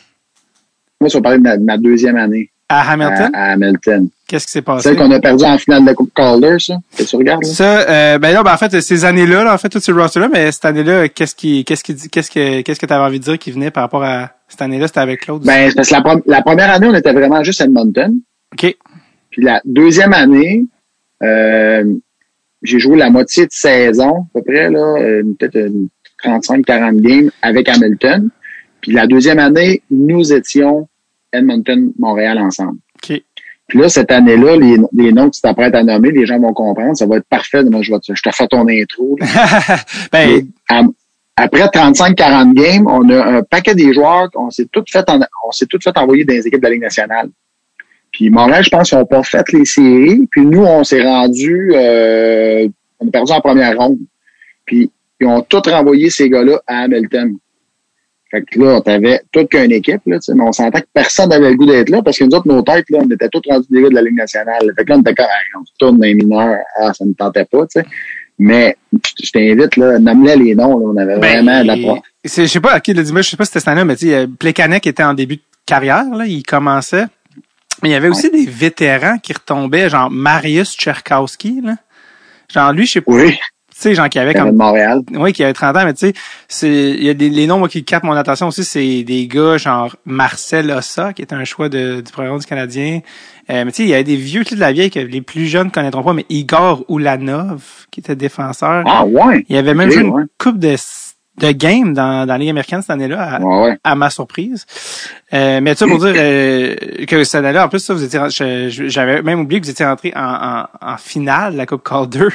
Moi, tu vas parler de ma deuxième année. À Hamilton? À Hamilton. Qu'est-ce qui s'est passé? Celle qu'on a perdu en finale de la Coupe Calder, ça? Tu regardes, là? Ça, ben non, en fait, ces années-là, là, en fait, tout ce roster-là, mais cette année-là, qu'est-ce que t'avais envie de dire qui venait par rapport à cette année-là, c'était avec Claude? Ben, parce que la première année, on était vraiment juste à Edmonton. OK. Puis la deuxième année, j'ai joué la moitié de saison, à peu près, là, peut-être 35-40 games avec Hamilton. Puis la deuxième année, nous étions Edmonton-Montréal ensemble. OK. Puis là, cette année-là, les noms que tu t'apprêtes à nommer, les gens vont comprendre. Ça va être parfait. Moi, je te fais ton intro. Ben, après 35-40 games, on a un paquet des joueurs, on s'est tout fait envoyer dans les équipes de la Ligue nationale. Puis Montréal, je pense qu'ils n'ont pas fait les séries. Puis nous, on s'est rendu, on a perdu en première ronde. Puis ils ont tous renvoyé ces gars-là à Hamilton. Fait que là, t'avais toute qu'une équipe, là, mais on sentait que personne n'avait le goût d'être là parce que nous autres, nos têtes, là, on était tous rendus des gars de la Ligue nationale. Fait que là, on était comme, on se tourne dans les mineurs. Ah, ça ne tentait pas, tu sais. Mais, je t'invite, là, nomme-les les noms, là. On avait vraiment de la proie. Je sais pas, qui le dit, je sais pas si c'était cette année, mais tu sais, Plekanec était en début de carrière, là. Il commençait. Mais il y avait aussi des vétérans qui retombaient, genre Marius Tcherkowski, là. Genre, lui, je sais pas. Oui. Tu sais, genre, qui avait comme. De Montréal. Oui, qui avait 30 ans, mais tu sais, il y a les noms, moi, qui captent mon attention aussi, c'est des gars, genre, Marcel Ossa, qui est un choix du programme du Canadien. Mais tu sais, il y avait des vieux de la vieille que les plus jeunes connaîtront pas, mais Igor Ulanov, qui était défenseur. Ah, ouais. Il avait même joué une coupe de game dans la Ligue américaine cette année-là, à ma surprise. Mais ça pour dire que cette année-là, en plus, ça, vous étiez, j'avais même oublié que vous étiez rentré en finale de la Coupe Calder.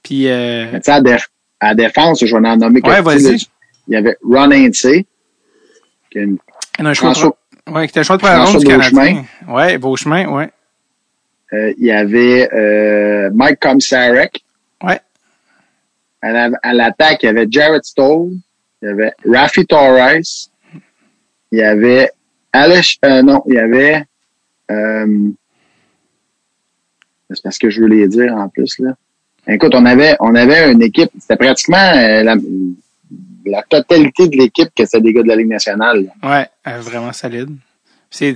Puis, mais tu sais, à défense, je vais en nommer quelques. Ouais, vas-y. Il y avait Ron Hainsey, qui est un choix qui était un choix de première ronde du Canadien. Ouais, Beauchemin, ouais. Il y avait Mike Komsarek. Ouais. À l'attaque, il y avait Jarrett Stoll. Il y avait Rafi Torres. Il y avait il y avait c'est parce que je veux les dire en plus, là. Écoute, on avait une équipe, c'était pratiquement la totalité de l'équipe que c'était des gars de la Ligue nationale. Là. Ouais, vraiment solide. C'est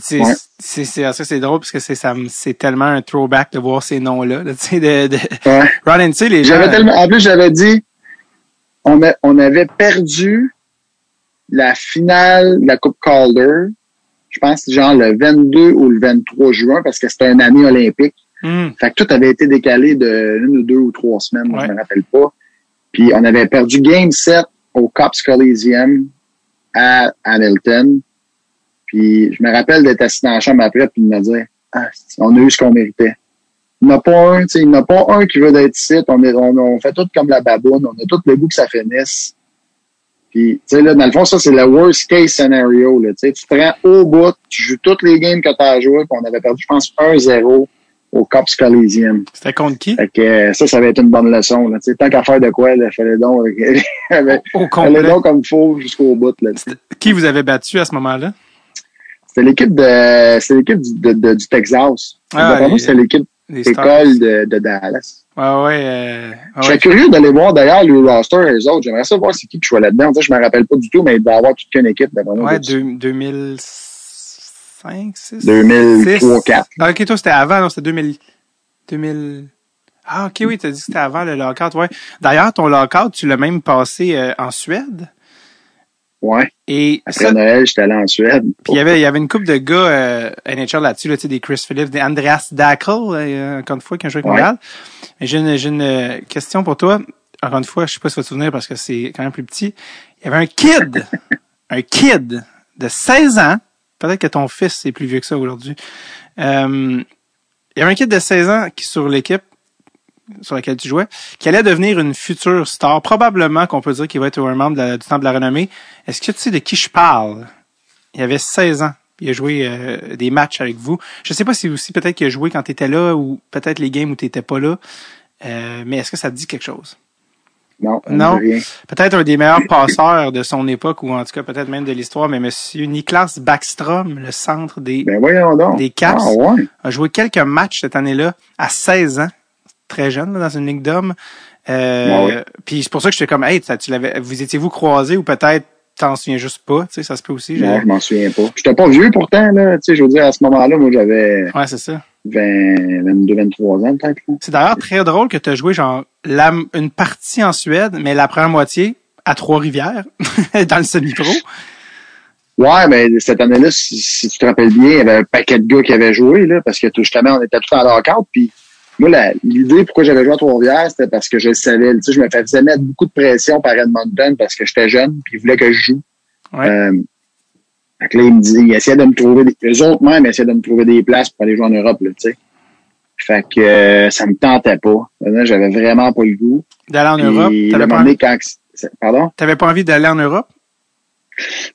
drôle parce que c'est tellement un throwback de voir ces noms-là. Tu sais, Ron Hainsey, les gens. En plus, j'avais dit, on avait perdu la finale de la Coupe Calder, je pense genre le 22 ou le 23 juin parce que c'était une année olympique. Fait que tout avait été décalé de 1 ou 2 ou 3 semaines, moi, je me rappelle pas. Puis on avait perdu Game 7 au Copps Coliseum à Hamilton. Puis je me rappelle d'être assis dans la chambre après puis de me dire on a eu ce qu'on méritait. Il n'y en a pas un, tu sais, il n'y en a pas un qui veut d'être ici. On fait tout comme la baboune, on a tout le goût que ça finisse. Puis, tu sais, là, dans le fond, ça, c'est le worst case scenario, là. Tu sais, tu te rends au bout, tu joues toutes les games que tu as jouées, puis on avait perdu, je pense, 1-0 au Copps Coliseum. C'était contre qui? Fait que ça va être une bonne leçon, là. Tu sais, tant qu'à faire de quoi, là, fallait donc comme il faut jusqu'au bout, là. Qui vous avez battu à ce moment-là? C'était l'équipe du Texas. C'était l'équipe d'école de Dallas. Je serais curieux d'aller voir d'ailleurs le roster et les autres. J'aimerais ça voir c'est qui jouait là-dedans. Je me rappelle pas du tout, mais il doit y avoir toute une équipe. Ouais, 2005, 6? 2003, 4. Ah, ok, toi, c'était avant, non? C'était 2000... Ah, ok, oui, t'as dit que c'était avant le lockout, ouais. D'ailleurs, ton lockout, tu l'as même passé en Suède. Ouais. Et après Noël, j'étais allé en Suède. Puis il y avait une couple de gars NHL là-dessus, là, tu sais, des Chris Phillips, des Andreas Dackel, encore une fois, qui ont joué avec Montréal. Mais j'ai une question pour toi. Encore une fois, je sais pas si tu vas te souvenir parce que c'est quand même plus petit. Il y avait un kid de 16 ans. Peut-être que ton fils est plus vieux que ça aujourd'hui. Il y avait un kid de 16 ans qui sur l'équipe sur laquelle tu jouais, qui allait devenir une future star. Probablement qu'on peut dire qu'il va être un membre du Temple de la Renommée. Est-ce que tu sais de qui je parle? Il avait 16 ans. Il a joué des matchs avec vous. Je sais pas si aussi peut-être qu'il a joué quand tu étais là ou peut-être les games où tu n'étais pas là. Mais est-ce que ça te dit quelque chose? Non. Peut-être un des meilleurs passeurs de son époque, ou en tout cas peut-être même de l'histoire, mais monsieur Niklas Backstrom, le centre des Caps, a joué quelques matchs cette année-là à 16 ans. Très jeune, là, dans une ligue d'hommes. Puis c'est pour ça que j'étais comme, hey, vous étiez-vous croisés ou peut-être t'en souviens juste pas, tu sais, ça se peut aussi. Non, je m'en souviens pas. J'étais pas vieux pourtant, là, tu sais, je veux dire, à ce moment-là, moi, j'avais. Ouais, c'est ça. 22, 23 ans, peut-être, là. C'est d'ailleurs très drôle que t'as joué, genre, une partie en Suède, mais la première moitié à Trois-Rivières, dans le semi-pro. Ouais, mais cette année-là, si tu te rappelles bien, il y avait un paquet de gars qui avaient joué, là, parce que justement, on était tous en lockout, puis moi, l'idée pourquoi j'avais joué à Trois-Rivières, c'était parce que je le savais. Tu sais, je me faisais mettre beaucoup de pression par Edmonton parce que j'étais jeune, puis ils voulaient que je joue. Ouais. Fait que là, ils essayaient de me trouver eux autres même essayaient de me trouver des places pour aller jouer en Europe, là, tu sais. Fait que ça me tentait pas. Là, j'avais vraiment pas le goût. D'aller en Europe? T'avais pas envie? Pardon? T'avais pas envie d'aller en Europe?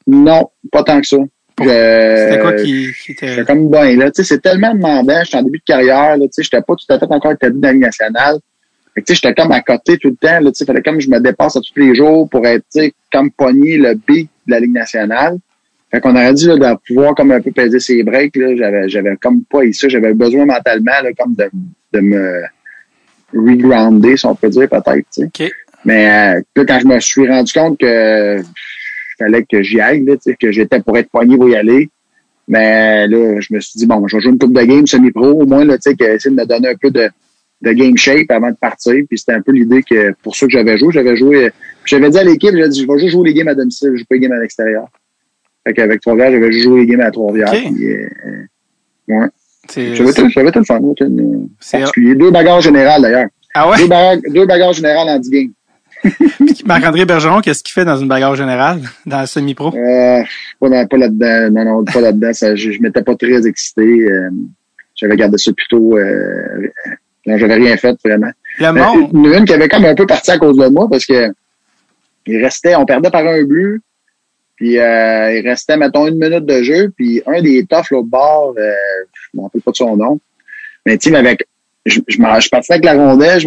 Non, pas tant que ça. C'était quoi qui était... J'étais comme ben là, tu sais, c'est tellement demandant, j'étais en début de carrière, là, tu sais, j'étais pas tout à fait encore établi dans la Ligue nationale. Fait que tu sais, j'étais comme à côté tout le temps, là, tu sais, fallait comme je me dépasse à tous les jours pour être, tu sais, comme pogner le beat de la Ligue nationale. Fait qu'on aurait dit, là, de pouvoir comme un peu peser ses breaks, là, j'avais comme pas ici, j'avais besoin mentalement, là, comme de me regrounder, si on peut dire, peut-être, tu sais. Okay. Mais, là, quand je me suis rendu compte que fallait que j'y aille, là, tu sais, que j'étais pour être pogné pour y aller. Mais là, je me suis dit, bon, je vais jouer une coupe de game semi-pro, au moins, là, tu sais, essayer de me donner un peu de game shape avant de partir. Puis c'était un peu l'idée que, pour ça que j'avais joué. J'avais dit à l'équipe, j'ai dit, je vais juste jouer les games à domicile, je joue pas les games à l'extérieur. Fait qu'avec Trois-Rivières, j'avais juste joué les games à Trois-Rivières. Okay. Puis, ouais. J'avais tout le fun, particulier. 2 bagarres générales, d'ailleurs. Ah ouais? 2 bagarres générales en 10 games. Marc-André Bergeron, qu'est-ce qu'il fait dans une bagarre générale, dans le semi-pro? Pas là-dedans. Non, pas là-dedans. Je m'étais pas très excité. J'avais gardé ça plutôt. Non, j'avais rien fait, vraiment. Une qui avait comme un peu parti à cause de moi, parce que on perdait par un but, puis il restait, mettons, 1 minute de jeu, puis un des toughs, l'autre bord, je me rappelle pas de son nom, mais tu sais, je partais avec la rondelle,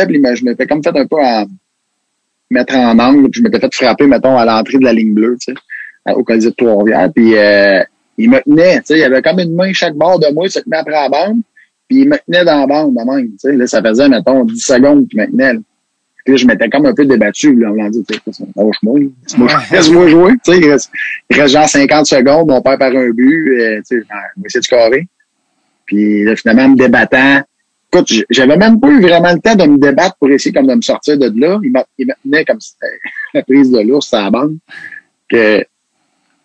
puis je m'étais comme fait un peu mettre en angle, puis je m'étais fait frapper, mettons, à l'entrée de la ligne bleue, tu sais, au Colisée de Trois-Rivières, puis il me tenait, tu sais, il y avait comme une main chaque bord de moi, il se tenait après la bande, puis il me tenait dans la bande, de même, tu sais, là, ça faisait, mettons, 10 secondes qu'il me tenait, là. Puis là, je m'étais comme un peu débattu, là, on l'a dit, tu sais, laisse-moi jouer, tu sais, il reste genre 50 secondes, on perd par un but, tu sais, on va essayer de scorer. Puis là, finalement, me débattant, écoute, j'avais même pas eu vraiment le temps de me débattre pour essayer comme de me sortir de là. Il me tenait comme si c'était la prise de l'ours à la bande. Que,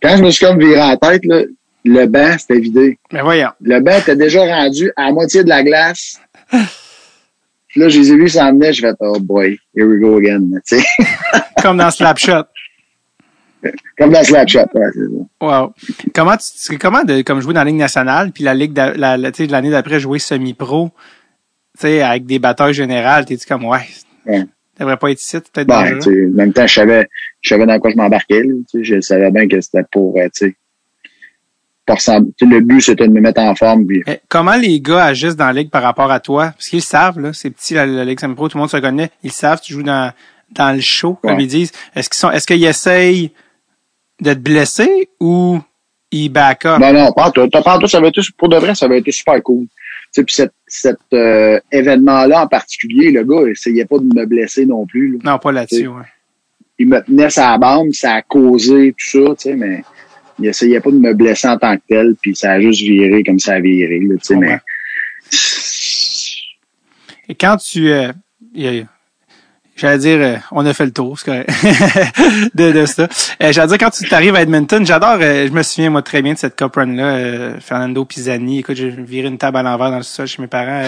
quand je me suis comme viré en tête, là, le banc, c'était vidé. Mais voyons. Le banc était déjà rendu à la moitié de la glace. Puis là, je les ai vus s'en venir, je fais, oh boy, here we go again, tu sais. Comme dans Slapshot. Comme dans Slapshot, ouais, c'est ça. Wow. Comme jouer dans la Ligue nationale, puis la Ligue, tu sais, l'année d'après, jouer semi-pro, tu sais, avec des batailles générales, t'es dit comme, ouais. Devrait pas être ici, peut-être dangereux. En même temps, je savais dans quoi je m'embarquais, là, tu sais, je savais bien que c'était pour, tu sais, le but, c'était de me mettre en forme. Puis... Comment les gars agissent dans la Ligue par rapport à toi? Parce qu'ils savent, là, c'est petit, la Ligue semi-pro, tout le monde se connaît. Ils savent, tu joues dans le show, comme ils disent. Est-ce qu'ils essayent de te blesser ou ils back up? Non, pas tout, ça va être, pour de vrai, ça va être super cool. Tu sais, puis cet événement-là en particulier, le gars, essayait pas de me blesser non plus, là. Non, pas là-dessus, ouais. Il me tenait sa bande, ça a causé tout ça, tu sais, mais il essayait pas de me blesser en tant que tel, puis ça a juste viré comme ça a viré, là, tu sais, mais... Et quand tu... j'allais dire, on a fait le tour, c'est correct, de ça. J'allais dire, quand tu t'arrives à Edmonton, j'adore, je me souviens, moi, très bien de cette cup run-là, Fernando Pisani. Écoute, j'ai viré une table à l'envers dans le sol chez mes parents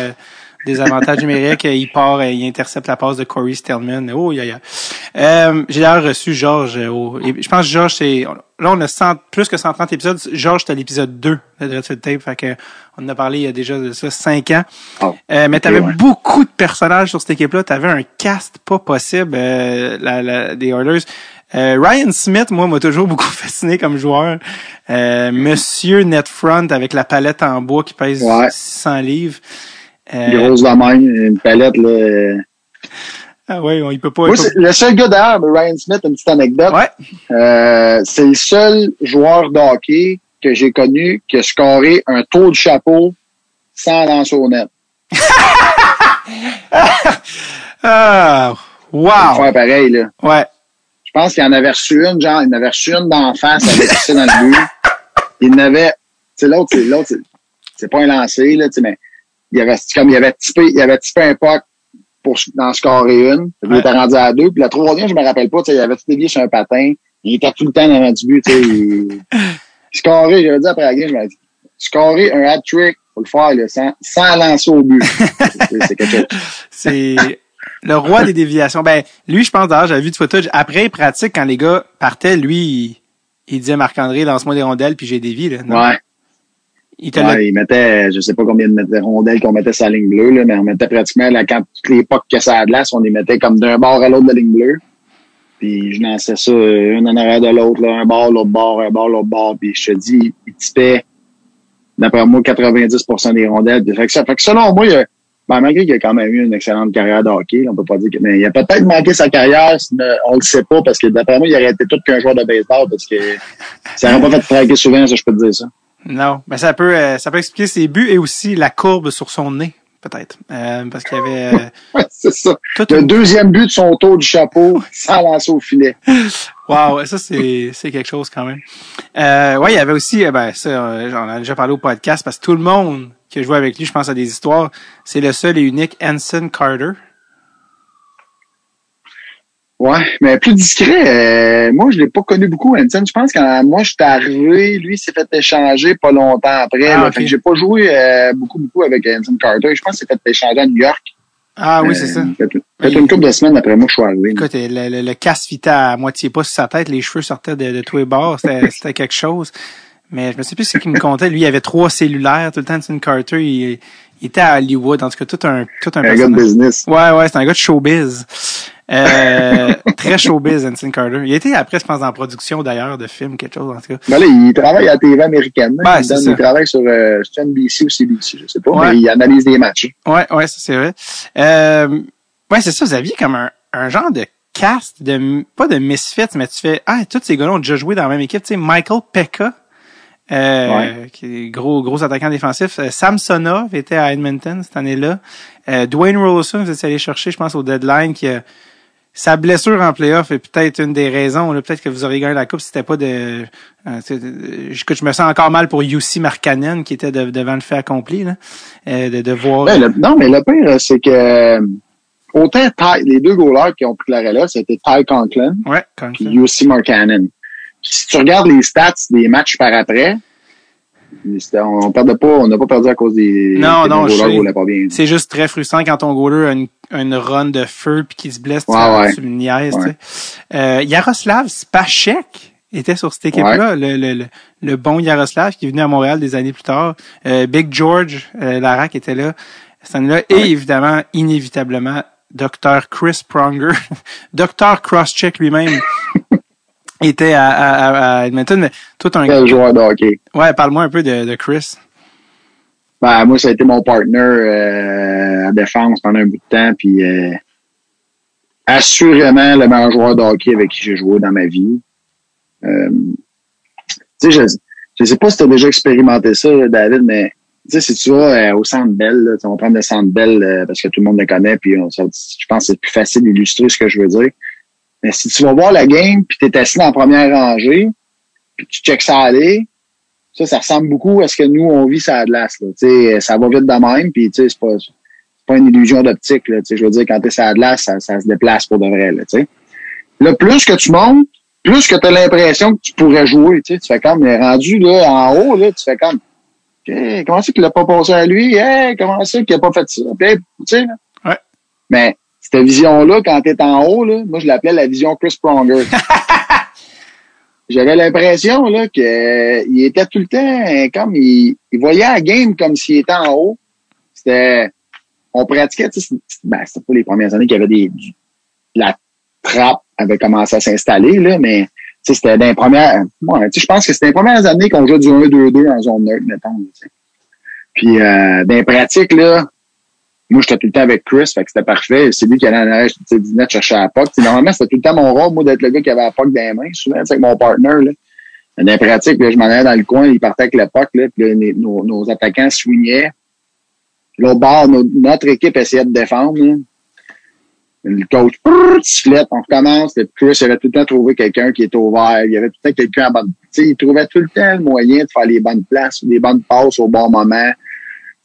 Désavantage numérique, il part, il intercepte la passe de Corey Stillman. Oh, J'ai d'ailleurs reçu Georges je pense que Georges, là, on a plus que 130 épisodes. Georges, c'était l'épisode 2 de Dread sur le Tape. Fait que, on en a parlé il y a déjà de ça 5 ans. Oh, mais t'avais beaucoup de personnages sur cette équipe-là. T'avais un cast pas possible, des Oilers. Ryan Smith, moi, m'a toujours beaucoup fasciné comme joueur. Monsieur Netfront avec la palette en bois qui pèse 600 livres. Grosse de même, une palette, là. Ah ouais, il peut pas. Moi, c'est le seul gars d'ailleurs, Ryan Smith, une petite anecdote. Ouais. C'est le seul joueur de hockey que j'ai connu qui a scoré un tour de chapeau sans lancer au net. Ah, wow. Faire pareil, là. Ouais. Je pense qu'il en avait reçu une, genre, il en avait reçu une d'en face avec ça dans le but. Il n'avait, l'autre, c'est pas un lancer, là, tu sais, mais il avait typé un puck pour d'en scorer une. Il était rendu à 2. Puis la troisième, je me rappelle pas, tu sais, il avait tout dévié sur un patin. Il était tout le temps devant du but, tu sais. Il scorait, j'avais dit après la game, je m'avais dit, scorer un hat-trick, faut le faire, là, sans lancer au but. c'est quelque chose. C'est le roi des déviations. Ben, lui, je pense d'ailleurs, j'avais vu du footage. Après, il pratique quand les gars partaient, lui, il disait Marc-André, lance-moi des rondelles, puis j'ai dévié, là. Non? Ouais. Il mettait, je sais pas combien de rondelles qu'on mettait sur la ligne bleue, là, mais on mettait pratiquement, là, quand toutes les pucks que ça a de glace, on les mettait comme d'un bord à l'autre de la ligne bleue. Puis je lançais ça, une en arrière de l'autre, là, un bord, l'autre bord, puis je te dis, il typait, d'après moi, 90% des rondelles. Fait que selon moi, malgré qu'il a quand même eu une excellente carrière de hockey, on peut pas dire que, mais il a peut-être manqué sa carrière, on le sait pas, parce que d'après moi, il aurait été tout qu'un joueur de baseball, parce que ça n'aurait pas fait fraquer souvent, ça, je peux te dire ça. Non, mais ça peut expliquer ses buts et aussi la courbe sur son nez, peut-être. Parce qu'il y avait... ouais, c'est ça. Le deuxième but de son tour du chapeau sans lancer au filet. Wow, ça, c'est quelque chose quand même. Ouais, il y avait aussi, ça, j'en ai déjà parlé au podcast, parce que tout le monde qui a joué avec lui, je pense à des histoires, c'est le seul et unique Anson Carter. Ouais, mais plus discret. Moi, je l'ai pas connu beaucoup, Anson. Je pense que quand moi, j'étais arrivé, lui, s'est fait échanger pas longtemps après. Ah, là. okay. Fait que j'ai pas joué beaucoup avec Anson Carter. Je pense qu'il s'est fait échanger à New York. Ah oui, c'est ça. Fait une couple de semaines après moi, je suis arrivé. Écoute, le casse fitait à moitié pas sur sa tête, les cheveux sortaient de tous les bords, c'était quelque chose. Mais je me sais plus ce qu'il me comptait. Lui, il avait 3 cellulaires tout le temps. Anson Carter, il était à Hollywood, en tout cas, tout un gars de business. Ouais, c'est un gars de showbiz. Très showbiz, Anson Carter. Il a été après, je pense, en production d'ailleurs de films, quelque chose, en tout cas. Ben là, il travaille à la TV américaine. Ben, il travaille sur NBC ou CBC, je sais pas, ouais. Mais il analyse des matchs. Ouais, ça c'est vrai. Ouais, c'est ça, vous aviez comme un genre de cast pas de misfits, mais tu fais, tous ces gars-là ont déjà joué dans la même équipe, tu sais, Michael Pekka, qui est gros attaquant défensif. Samsonov était à Edmonton cette année-là. Dwayne Rollison, vous êtes allé chercher, je pense, au deadline, sa blessure en playoff est peut-être une des raisons. Là, peut-être que vous auriez gagné la coupe si c'était pas de... je me sens encore mal pour Jussi Markkanen qui était devant le fait accompli. Là, de voir... Non, mais le pire, c'est que autant les deux goalers qui ont pris l'arrêt là, c'était Ty Conklin et Jussi Markkanen. Si tu regardes les stats des matchs par après, on n'a pas perdu à cause des goalers pas bien. C'est juste très frustrant quand ton goaler a une run de feu puis qu'il se blesse, tu me niaises. Ouais. Yaroslav Spacek était sur cette équipe-là, le bon Yaroslav qui est venu à Montréal des années plus tard. Big George Larac était là, cette année-là. Et évidemment, inévitablement, Dr. Chris Pronger, Dr. Crosscheck lui-même. était à Edmonton, mais tout un quel joueur de hockey. Ouais, parle-moi un peu de Chris. Ben, moi, ça a été mon partner à défense pendant un bout de temps, puis assurément le meilleur joueur de hockey avec qui j'ai joué dans ma vie. Tu sais, je sais pas si tu as déjà expérimenté ça, David, mais tu sais, si tu vas au Centre Bell, là, on va prendre le Centre Bell parce que tout le monde le connaît, puis je pense que c'est plus facile d'illustrer ce que je veux dire. Mais si tu vas voir la game, puis t'es assis dans la première rangée, puis tu checks ça aller, ça ressemble beaucoup à ce que nous, on vit sur la glace. Là. T'sais, ça va vite de même, puis c'est pas une illusion d'optique. Là, je veux dire, quand t'es sur la glace, ça se déplace pour de vrai. Là, plus que tu montes, plus que t'as l'impression que tu pourrais jouer. Tu fais comme, rendu là en haut, là, tu fais comme, Hey, comment ça qu'il l'a pas passé à lui? Hey, comment ça qu'il a pas fait ça? Puis, hey, tu sais, là. Ouais. Mais cette vision-là, quand t'es en haut, là, moi, je l'appelais la vision Chris Pronger. J'avais l'impression là qu'il était tout le temps comme il voyait la game comme s'il était en haut. On pratiquait, tu sais, c'était pas les premières années qu'il y avait la trappe avait commencé à s'installer, là, mais tu sais, c'était dans les premières. Ouais, tu sais, je pense que c'était les premières années qu'on jouait du 1-2-2 en zone neutre, mettons. Tu sais. Puis dans les pratiques, là, moi j'étais tout le temps avec Chris, fait que c'était parfait. C'est lui qui allait en arrière, tu sais, du net chercher la puck. Normalement, c'était tout le temps mon rôle, moi, d'être le gars qui avait la puck dans les mains, souvent, avec mon partner, là. Dans les pratiques, là, je m'en allais dans le coin, il partait avec le puck, là, puis là, nos attaquants swingaient. L'autre bord, notre équipe essayait de défendre, là. Le coach, sifflette, on recommence. Le Chris, il avait tout le temps trouvé quelqu'un qui était ouvert. Il y avait tout le temps quelqu'un à bonne. Tu sais, il trouvait tout le temps le moyen de faire les bonnes places, les bonnes passes au bon moment.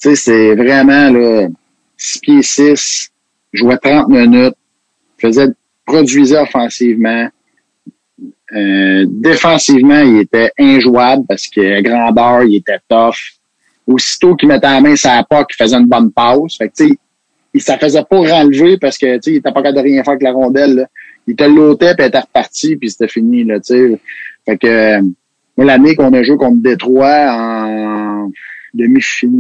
Tu sais, c'est vraiment, là, 6 pieds 6, jouait 30 minutes, produisait offensivement. Défensivement, il était injouable parce que grandeur, il était tough. Aussitôt qu'il mettait la main sur la puck, il faisait une bonne passe. Fait que, tu sais, ça faisait pas renlever parce que, tu sais, il était pas capable de rien faire avec la rondelle, là. Il te l'ôtait puis il était reparti puis c'était fini, là, tu sais. Fait que, moi, l'année qu'on a joué contre Détroit en demi-finale,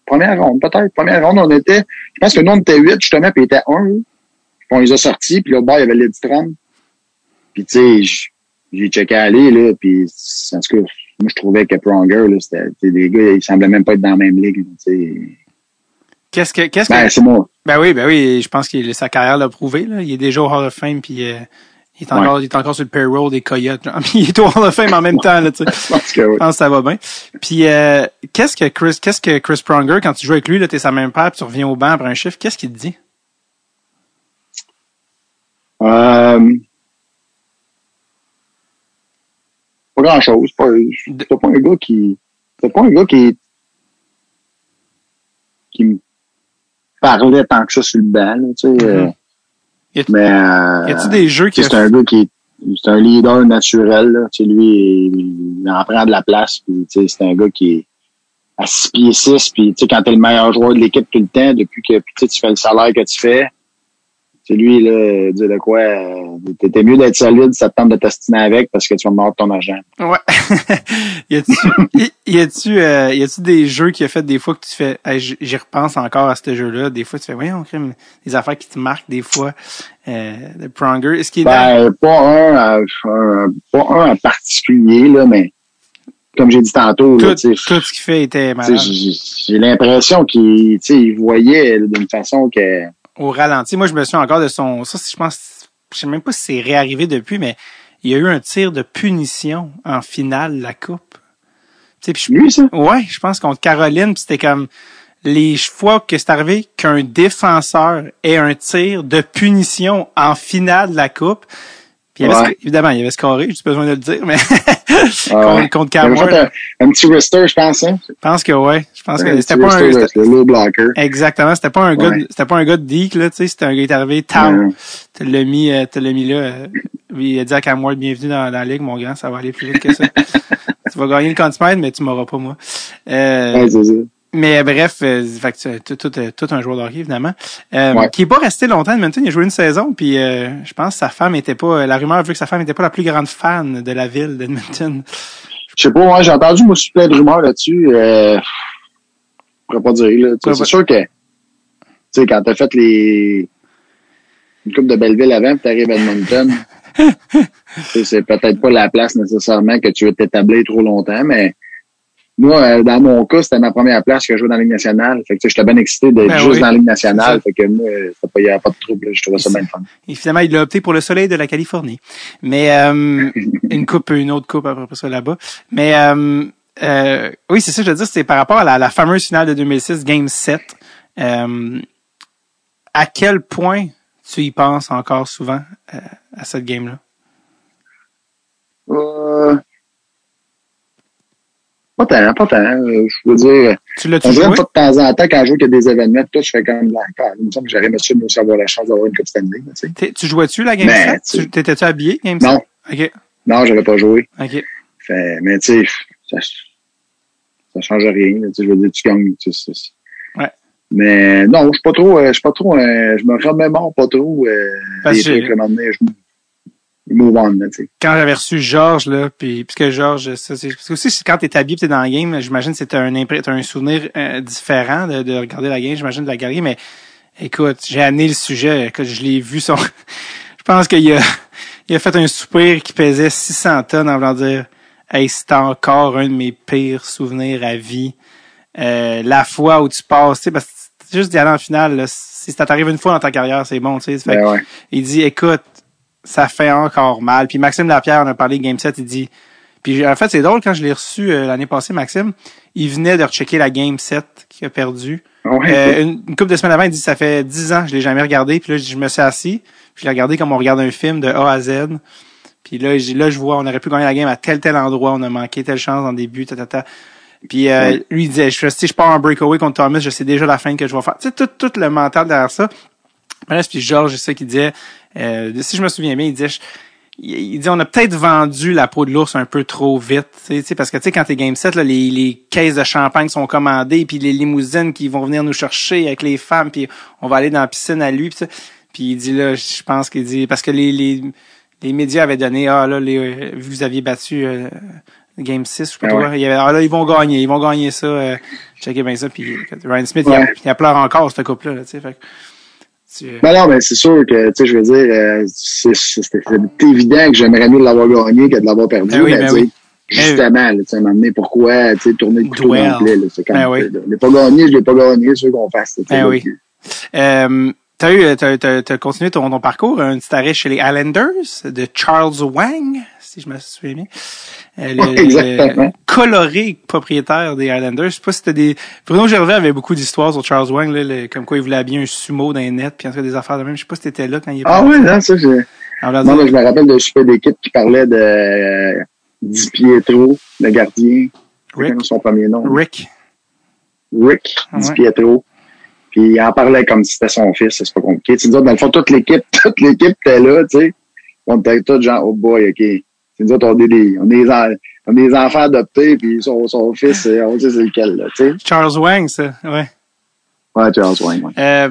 première ronde, on était, je pense que nous, on était 8, justement, puis il était 1, puis on les a sortis, puis là, bas, il y avait Lidstrom. Puis, tu sais, j'ai checké aller, là, puis, en tout cas, moi, je trouvais que Pronger, là, c'était des gars, ils semblaient même pas être dans la même ligue, tu sais. Qu'est-ce que... C'est moi. Ben oui, je pense que sa carrière l'a prouvé, là. Il est déjà au Hall of Fame, puis il est encore sur le payroll des Coyotes, genre. Il est au Hall of Fame en même temps, là, tu sais. Je pense que ça va bien. Puis, qu'est-ce que Chris Pronger, quand tu joues avec lui, là, t'es sa même paire, puis tu reviens au banc après un chiffre, qu'est-ce qu'il te dit? Pas grand-chose. C'est pas un gars qui me parlait tant que ça sur le banc, là, tu sais. Mais y a-tu des jeux qui c'est un gars c'est un leader naturel, là. Tu sais, lui, il en prend de la place, puis tu sais, c'est un gars qui est à 6 pieds 6, puis tu sais, quand t'es le meilleur joueur de l'équipe tout le temps, depuis que tu fais le salaire que tu fais, c'est lui, là, dire de quoi, t'es mieux d'être solide, ça te tente de t'astiner avec parce que tu vas mordre ton argent. Ouais. y a-tu des jeux qu'il a fait des fois que tu fais, hey, j'y repense encore à ce jeu-là, des fois tu fais, voyons, crime, des affaires qui te marquent des fois, de Pronger. Est-ce qu'il est pas un en particulier, là, mais comme j'ai dit tantôt, tout ce qu'il fait était malade. J'ai l'impression qu'il, tu sais, il voyait là, d'une façon que au ralenti. Moi, je me souviens encore de ça, je pense, je sais même pas si c'est réarrivé depuis, mais il y a eu un tir de punition en finale de la coupe. Tu sais, lui, ça? Ouais, je pense contre Caroline, puis c'était comme les fois que c'est arrivé qu'un défenseur ait un tir de punition en finale de la coupe. Puis évidemment, il y avait scoré, j'ai besoin de le dire, mais contre Cameron. Un petit wrister, je pense, hein? Je pense que ouais. Je pense que c'était pas un low blocker. Exactement, c'était pas un gars de Deke, là, tu sais, c'était un gars qui est arrivé tu l'as mis là. Il a dit à Cameron, bienvenue dans la ligue, mon grand, ça va aller plus vite que ça. Tu vas gagner le Conn mais tu m'auras pas moi. C'est ça. Mais bref, fait que tout un joueur de hockey, évidemment. Qui est pas resté longtemps à Edmonton, il a joué une saison, puis je pense que sa femme était pas, la rumeur veut que sa femme était pas la plus grande fan de la ville d'Edmonton. Je sais pas, j'ai entendu, moi aussi, plein de rumeurs là-dessus. Je pourrais pas dire, là. C'est sûr que, tu sais, quand t'as fait une coupe de Belleville avant, puis t'arrives à Edmonton, c'est peut-être pas la place nécessairement que tu veux t'établir trop longtemps, mais moi, dans mon cas, c'était ma première place que je jouais dans la Ligue nationale. Fait que j'étais bien excité d'être juste dans la Ligue nationale. Fait que moi, il n'y avait pas de trouble. Je trouvais ça bien fun. Et finalement, il a opté pour le soleil de la Californie. Mais une autre coupe après ça là-bas. Mais oui, c'est ça que je veux dire, c'est par rapport à la fameuse finale de 2006, Game 7. À quel point tu y penses encore souvent à cette game-là? Pas tant. Je veux dire, tu l'as-tu on joué? dirait pas de temps en temps, quand je vois qu'il y a des événements, tout, je fais comme, il me semble que j'aurais aimé ça de nous avoir la chance d'avoir une Coupe Stanley, tu sais. Tu jouais-tu la Game 7? T'étais-tu habillé, Game 7? Non. OK. Non, j'avais pas joué. OK. Mais tu sais, ça change rien. Tu sais, je veux dire, tu gagnes. Tu sais, Ouais. Mais non, je me remémore pas trop Parce des que trucs, à un moment donné, je move on, là, tu sais. quand j'avais reçu Georges, là, puis puisque Georges, ça, c'est parce que aussi quand t'es habillé, t'es dans la game, j'imagine que c'était t'as un souvenir différent de regarder la game, j'imagine de la galerie, mais écoute, j'ai amené le sujet, écoute, je l'ai vu je pense qu'il a fait un soupir qui pesait 600 tonnes en voulant dire hey, c'est encore un de mes pires souvenirs à vie. La fois où tu passes, tu sais, parce que c'est juste d'y aller en finale, là, si ça t'arrive une fois dans ta carrière, c'est bon, tu sais. Fait Ouais. il dit, écoute, ça fait encore mal. Puis Maxime Lapierre, on a parlé de Game 7, il dit, puis en fait, c'est drôle, quand je l'ai reçu l'année passée, Maxime, il venait de rechecker la Game 7 qu'il a perdu. Ouais. Une couple de semaines avant, il dit, ça fait 10 ans, je l'ai jamais regardé. Puis là, je me suis assis, puis je l'ai regardé comme on regarde un film de A à Z. Puis là, je vois, on aurait pu gagner la game à tel endroit, on a manqué telle chance en début, Puis lui, il disait, je pars en breakaway contre Thomas, je sais déjà la fin que je vais faire. Tu sais, tout le mental derrière ça. Bref, puis Georges, c'est ça qu'il disait, si je me souviens bien, il dit, on a peut-être vendu la peau de l'ours un peu trop vite, tu sais, parce que tu sais, quand t'es Game 7, là, les caisses de champagne sont commandées, puis les limousines qui vont venir nous chercher avec les femmes, puis on va aller dans la piscine à lui, puis il dit là, je pense qu'il dit, parce que les médias avaient donné, vous aviez battu Game 6, je sais pas trop, il y avait, là, ils vont gagner ça, checkez bien ça, puis Ryan Smith, il pleure encore, cette couple-là, tu sais, fait Ben non, mais c'est sûr que, tu sais, je veux dire, c'est évident que j'aimerais mieux l'avoir gagné que de l'avoir perdu. Justement, là, tu sais, à un moment donné, pourquoi, tu sais, tourner le couteau dans le lait, c'est quand même, je l'ai pas gagné, c'est sûr qu'on fasse, T'as continué ton parcours, un petit arrêt chez les Islanders de Charles Wang, si je me souviens bien. Le coloré propriétaire des Islanders. Je sais pas si c'était Bruno Gervais avait beaucoup d'histoires sur Charles Wang, là, comme quoi il voulait habiller un sumo dans les nets, puis en tout cas des affaires de même. Je sais pas si t'étais là quand il est Ah ouais, non, ça, non, mais je me rappelle de super d'équipe qui parlait de Di Pietro, le gardien. Rick. Son premier nom. Rick. Di Pietro. Puis il en parlait comme si c'était son fils, c'est pas compliqué. Tu sais, dans le fond, toute l'équipe était là, tu sais. On était tous genre, oh boy, ok. C'est nous autres, on est des enfants adoptés, puis son fils, on sait c'est lequel, là, tu sais. Charles Wang, ça, ouais. Ouais, Charles Wang, ouais.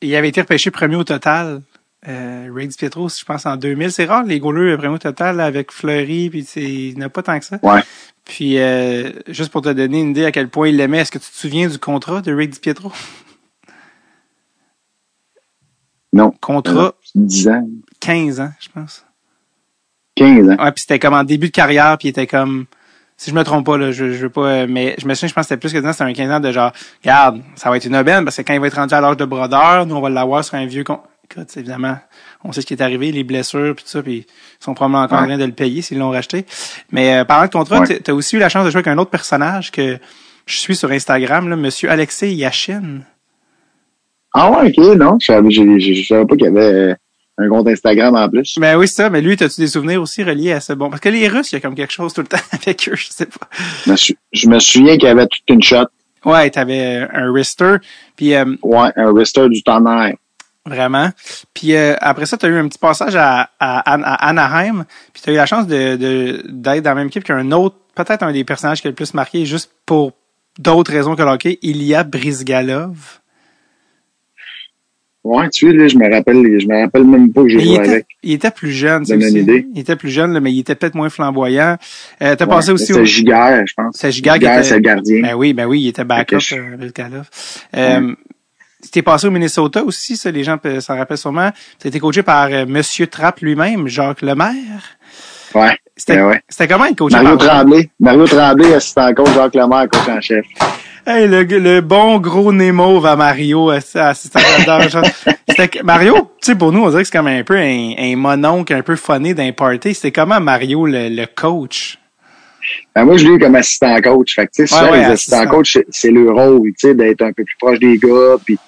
Il avait été repêché premier au total. Rick Di Pietro, je pense, en 2000. C'est rare, les goalers premier au total, là, avec Fleury, puis il n'y en a pas tant que ça. Ouais. Puis, juste pour te donner une idée à quel point il l'aimait, est-ce que tu te souviens du contrat de Rick Di Pietro? Non. Contrat. 10 ans. 15 ans, je pense. 15 ans. Ouais, puis c'était comme en début de carrière, puis il était comme, si je me trompe pas, là, je veux pas, mais je me souviens, je pense que c'était plus que 10 ans, c'était un 15 ans de genre, regarde, ça va être une aubaine, parce que quand il va être rendu à l'âge de brodeur, nous, on va l'avoir sur un vieux écoute, évidemment, on sait ce qui est arrivé, les blessures, puis tout ça, puis ils sont probablement encore en train de le payer s'ils l'ont racheté. Mais parlant de contrat, t'as aussi eu la chance de jouer avec un autre personnage que je suis sur Instagram, là, Monsieur Alexei Yashin. Ah ouais, ok, non, je savais pas qu'il y avait un compte Instagram en plus. Ben oui, c'est ça, mais lui, t'as-tu des souvenirs aussi reliés à ce bon? Parce que les Russes, il y a comme quelque chose tout le temps avec eux, je sais pas. Je me souviens qu'il y avait toute une shot. Ouais, t'avais un wrister, puis ouais, un wrister du tonnerre. Vraiment. Puis après ça, tu as eu un petit passage à Anaheim. Puis tu as eu la chance d'être dans la même équipe qu'un autre, peut-être un des personnages qui a le plus marqué, juste pour d'autres raisons que le hockey, Ilya Brizgalov. Ouais, tu sais, là, je me rappelle même pas que j'ai joué avec. Il était plus jeune, c'est aussi. Il était plus jeune, là, mais il était peut-être moins flamboyant. T'as passé aussi c'était Giguère, je pense. C'est Giguère qui était... c'est le gardien. Ben oui, il était backup, Brizgalov. T'es passé au Minnesota aussi, ça, les gens s'en rappellent sûrement. T'as été coaché par Monsieur Trapp lui-même, Jacques Lemaire. Ouais. C'était comment être coaché Mario Tremblay, assistant coach, Jacques Lemaire, coach en chef. Hey, le bon gros Nemo à Mario, assistant Mario, tu sais, pour nous, on dirait que c'est comme un peu un mononcle un peu funné d'un party. C'était comment Mario, le coach? Ben moi, je l'ai eu comme assistant coach. Fait que, tu sais, les assistants coach, c'est le rôle, tu sais, d'être un peu plus proche des gars, puis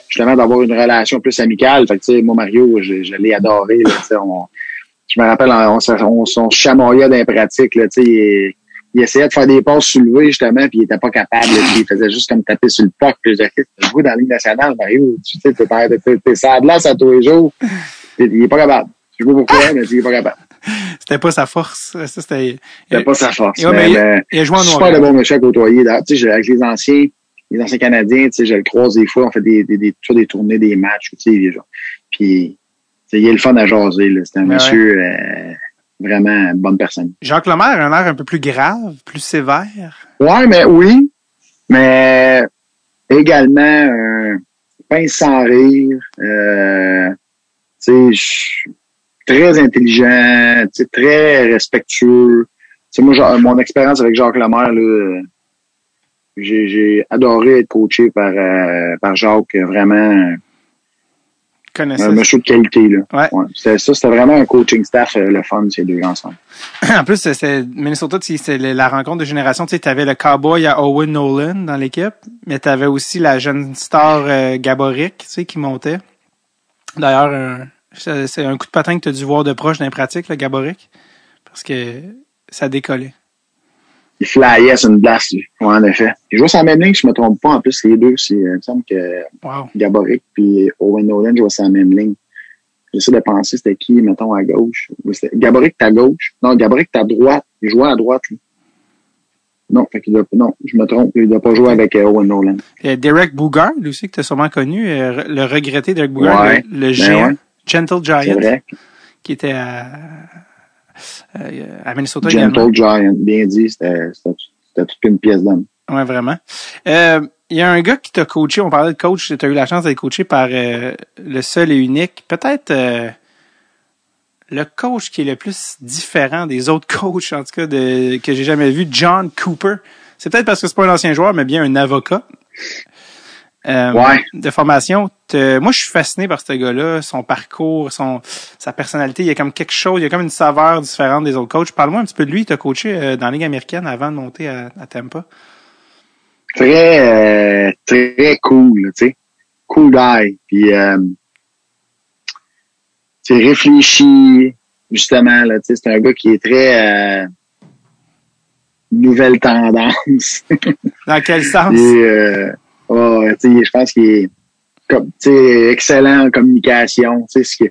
justement d'avoir une relation plus amicale. Fait que, tu sais, moi, Mario, je l'ai adoré, là, tu sais, je me rappelle, on se chamoyait dans les pratiques, là, tu sais, il essayait de faire des passes soulevées, justement, puis il était pas capable, là, puis il faisait juste comme taper sur le puck, puis je disais, tu joues dans la Ligue nationale, Mario, tu sais, t'es sur la glace à tous les jours, il est pas capable. Je sais pas pourquoi, mais il est pas capable. C'était pas sa force. Ça, c'était pas sa force. Ouais, mais il a joué en noir. Super de bon monsieur à côtoyer. Tu sais, avec les anciens Canadiens, tu sais, je le croise des fois, on fait des tournées, des matchs, tu sais, genre. Puis, il est le fun à jaser, là. C'est un monsieur, vraiment une bonne personne. Jacques Lemaire a un air un peu plus grave, plus sévère. Ouais, mais également, pince sans rire, tu sais, très intelligent, tu sais, très respectueux. Tu sais, moi, mon expérience avec Jacques Lemaire, là, j'ai adoré être coaché par Jacques, vraiment un monsieur de qualité, là. Ouais. C'était vraiment un coaching staff, le fun, ces deux ensemble. En plus, c'est Minnesota, c'est la rencontre de génération. Tu sais, t'avais le cowboy à Owen Nolan dans l'équipe, mais t'avais aussi la jeune star Gaborik, tu sais, qui montait. D'ailleurs, c'est un coup de patin que t'as dû voir de proche dans les pratiques, le Gaborik, parce que ça décollait. Il flyait sur une place, lui. Ouais, en effet. Il jouait sur la même ligne, je me trompe pas. En plus, les deux, il me semble que Gaborik puis Owen Nolan jouaient sur la même ligne. J'essaie de penser c'était qui, mettons, à gauche. Gaborik, t'es à gauche. Non, Gaborik, t'es à droite. Il jouait à droite, lui. Non, je me trompe. Il doit pas jouer avec Owen Nolan. Derek Boogaard, lui aussi, que t'as sûrement connu. Le regretté Derek Boogaard, ouais, le géant. Ouais. Gentle Giant. C'est vrai. Qui était à Minnesota Gentle également. Giant, bien dit. C'était toute une pièce d'homme. Ouais, vraiment. Il y a un gars qui t'a coaché, on parlait de coach, tu as eu la chance d'être coaché par le seul et unique, peut-être le coach qui est le plus différent des autres coachs, en tout cas, que j'ai jamais vu, John Cooper. C'est peut-être parce que c'est pas un ancien joueur, mais bien un avocat de formation. Moi, je suis fasciné par ce gars-là, son parcours, sa personnalité. Il y a comme quelque chose, il y a comme une saveur différente des autres coachs. Parle-moi un petit peu de lui. Tu as coaché dans la Ligue américaine avant de monter à Tampa. Très cool, tu sais. Cool guy. Puis, tu sais, réfléchi, justement, là, tu sais, c'est un gars qui est très nouvelle tendance. Dans quel sens? Tu sais, je pense qu'il est comme, tu sais, excellent en communication, tu sais,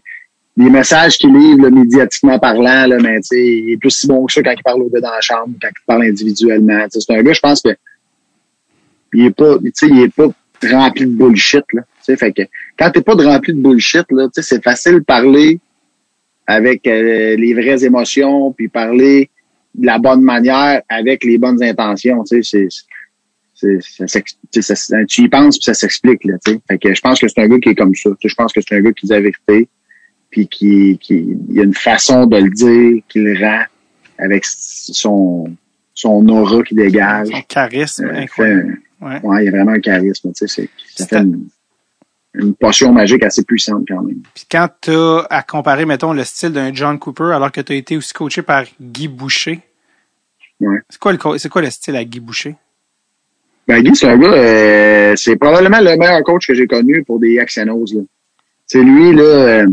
les messages qu'il livre, là, médiatiquement parlant, là, mais tu sais, il est plus si bon que ça quand il parle au gars dans la chambre, quand il parle individuellement. Tu sais, c'est un gars, je pense que il est pas rempli de bullshit, là. Tu sais, fait que quand t'es pas rempli de bullshit, là, tu sais, c'est facile de parler avec les vraies émotions, puis parler de la bonne manière avec les bonnes intentions. Tu sais, tu y penses puis ça s'explique, là. Tu sais, fait que je pense que c'est un gars qui est comme ça. Tu sais, je pense que c'est un gars qui dit la vérité, puis il y a une façon de le dire qu'il rend avec son aura qui dégage. Son charisme incroyable. Ouais, il y a vraiment un charisme, tu sais, ça fait une potion magique assez puissante quand même. Puis quand t'as à comparer, mettons, le style d'un John Cooper, alors que t'as été aussi coaché par Guy Boucher, c'est quoi le style à Guy Boucher? Ben, Guy, c'est un gars, c'est probablement le meilleur coach que j'ai connu pour des Xnos, là. C'est lui, là,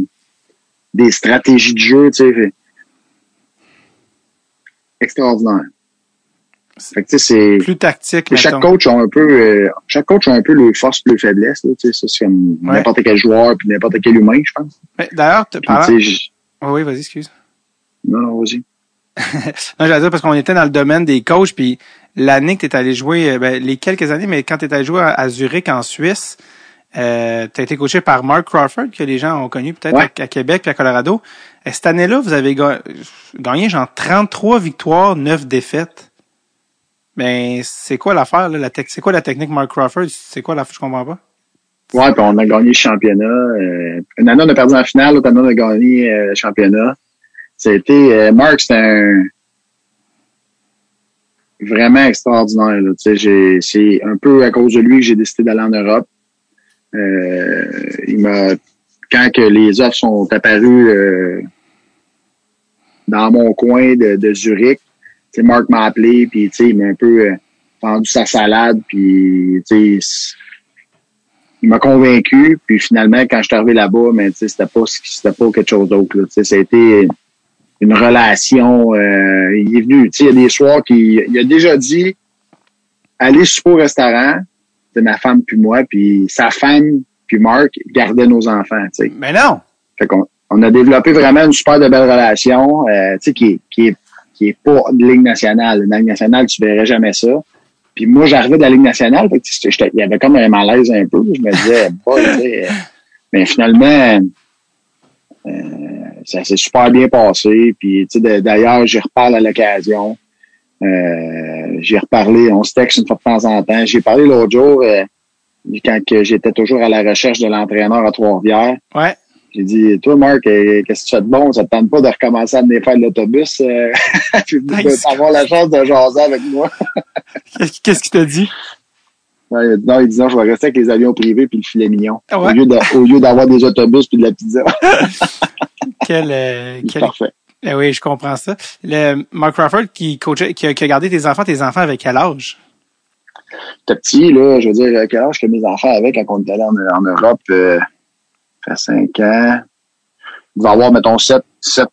des stratégies de jeu, tu sais, extraordinaire. Fait que, tu sais, c'est plus tactique. Chaque coach a un peu le force et le faiblesse, là, tu sais, ça, c'est comme n'importe quel joueur puis n'importe quel humain, je pense. D'ailleurs, oui, vas-y, excuse. Non, vas-y. Non, j'allais dire parce qu'on était dans le domaine des coachs, puis l'année que t'es allé jouer, les quelques années, mais quand t'es allé jouer à Zurich en Suisse, t'as été coaché par Mark Crawford, que les gens ont connu peut-être à Québec puis à Colorado. Et cette année-là, vous avez gagné genre 33 victoires, 9 défaites. Ben, c'est quoi l'affaire, là? C'est quoi la technique Mark Crawford? C'est quoi l'affaire? Je comprends pas. Ouais, puis on a gagné le championnat. Une année, on a perdu en finale, l'autre année, on a gagné le championnat. Mark, c'était vraiment extraordinaire, là. Tu sais, c'est un peu à cause de lui que j'ai décidé d'aller en Europe. Quand que les offres sont apparues dans mon coin de Zurich, tu sais, Mark m'a appelé, puis tu sais, il m'a un peu vendu sa salade, puis tu sais, il m'a convaincu, puis finalement, quand je suis arrivé là-bas, mais tu sais, c'était pas quelque chose d'autre, là. Tu sais, ça a été une relation. Il est venu, tu sais, il y a des soirs il a déjà dit aller souper au restaurant, c'est ma femme puis moi, puis sa femme puis Mark gardaient nos enfants, tu sais. Mais non! Fait qu'on, on a développé vraiment une super de belle relation, tu sais, qui est pas de Ligue nationale. Dans la Ligue nationale, tu verrais jamais ça. Puis moi, j'arrivais de la Ligue nationale, fait que il y avait comme un malaise un peu. Je me disais, tu sais, mais finalement, ça s'est super bien passé. Puis, tu sais, d'ailleurs, j'y reparle à l'occasion. J'ai reparlé, on se texte une fois de temps en temps. J'ai parlé l'autre jour, quand j'étais toujours à la recherche de l'entraîneur à Trois-Rivières. Ouais. J'ai dit, toi, Marc, qu'est-ce que tu fais de bon? Ça te tente pas de recommencer à venir faire de l'autobus? Puis d'avoir la chance de jaser avec moi. Qu'est-ce qu'il t'a dit? Ouais, non, il dit non, je vais rester avec les avions privés puis le filet mignon. Ouais. Au lieu d'avoir des autobus puis de la pizza. Parfait. Oui, je comprends ça. Mark Crawford qui a gardé tes enfants avec quel âge? T'es petit, là, je veux dire, quel âge que mes enfants avaient quand on était allé en Europe, ça fait 5 ans. Il va avoir, mettons, 7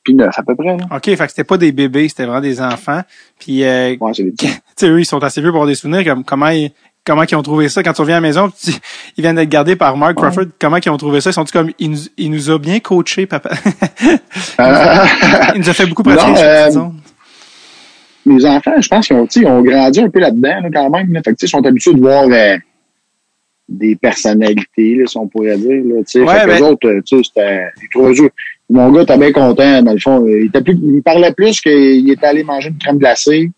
puis 9 à peu près. Là. OK, fait que c'était pas des bébés, c'était vraiment des enfants. Puis, ouais, c'est des petits. Tu sais, eux, ils sont assez vieux pour avoir des souvenirs. Comment ils ont trouvé ça quand tu reviens à la maison? Ils viennent d'être gardés par Mark Crawford. Comment ils ont trouvé ça? Ils sont comme, il nous a bien coaché, papa. Il nous a fait beaucoup pratiquer. Mes enfants, je pense qu'ils ont grandi un peu là-dedans, là, quand même. Là. Fait que, ils sont habitués de voir des personnalités, là, si on pourrait dire. Là, fait que les autres, ils trouvaient ça. Mon gars était bien content, dans le fond. Il parlait plus qu'il était allé manger une crème glacée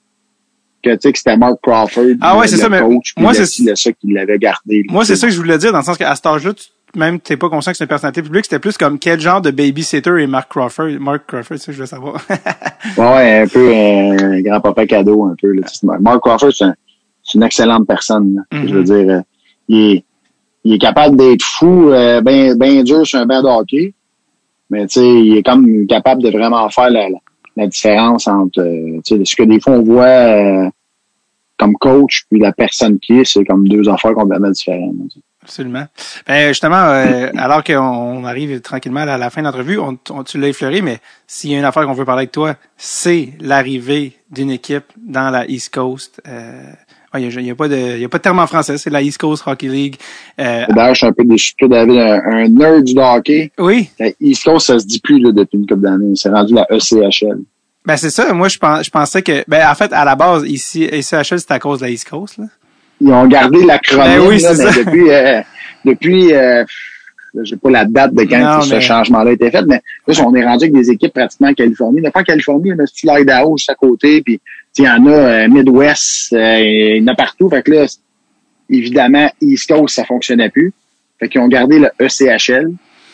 que c'était Mark Crawford. Ah ouais, c'est ça, mais moi, c'est ça qu'il l'avait gardé. Moi, c'est ça que je voulais dire, dans le sens qu'à cet âge-là, même t'es pas conscient que c'est une personnalité publique, c'était plus comme quel genre de babysitter est Mark Crawford, c'est ça que je veux savoir. Ouais, un peu un grand-papa cadeau, un peu. Là. Mark Crawford, c'est une excellente personne. Mm-hmm. Je veux dire, il est capable d'être fou, ben dur sur un banc de hockey, mais tu sais, il est comme capable de vraiment faire la différence entre ce que des fois on voit comme coach puis la personne qui est, c'est comme deux affaires complètement différentes. Absolument. Ben justement, alors qu'on arrive tranquillement à la fin de l'entrevue, tu l'as effleuré, mais s'il y a une affaire qu'on veut parler avec toi, c'est l'arrivée d'une équipe dans la East Coast. Il y a pas de terme en français, c'est la East Coast Hockey League. D'ailleurs, je suis un peu déçu, David, un nerd du hockey. Oui. La East Coast, ça se dit plus là, depuis une couple d'années. C'est rendu la ECHL. Ben c'est ça. Moi, je pensais que, en fait, à la base, ici, ECHL, c'est à cause de la East Coast, là. Ils ont gardé l'acronyme oui, là, mais depuis j'ai pas la date de quand ce changement-là a été fait, mais là, on est rendu avec des équipes pratiquement en Californie. Pas en Californie, mais c'est l'Idaho juste à côté, puis il y en a Midwest, il y en a partout. Fait que là, évidemment, East Coast, ça fonctionnait plus. Fait qu'ils ont gardé le ECHL.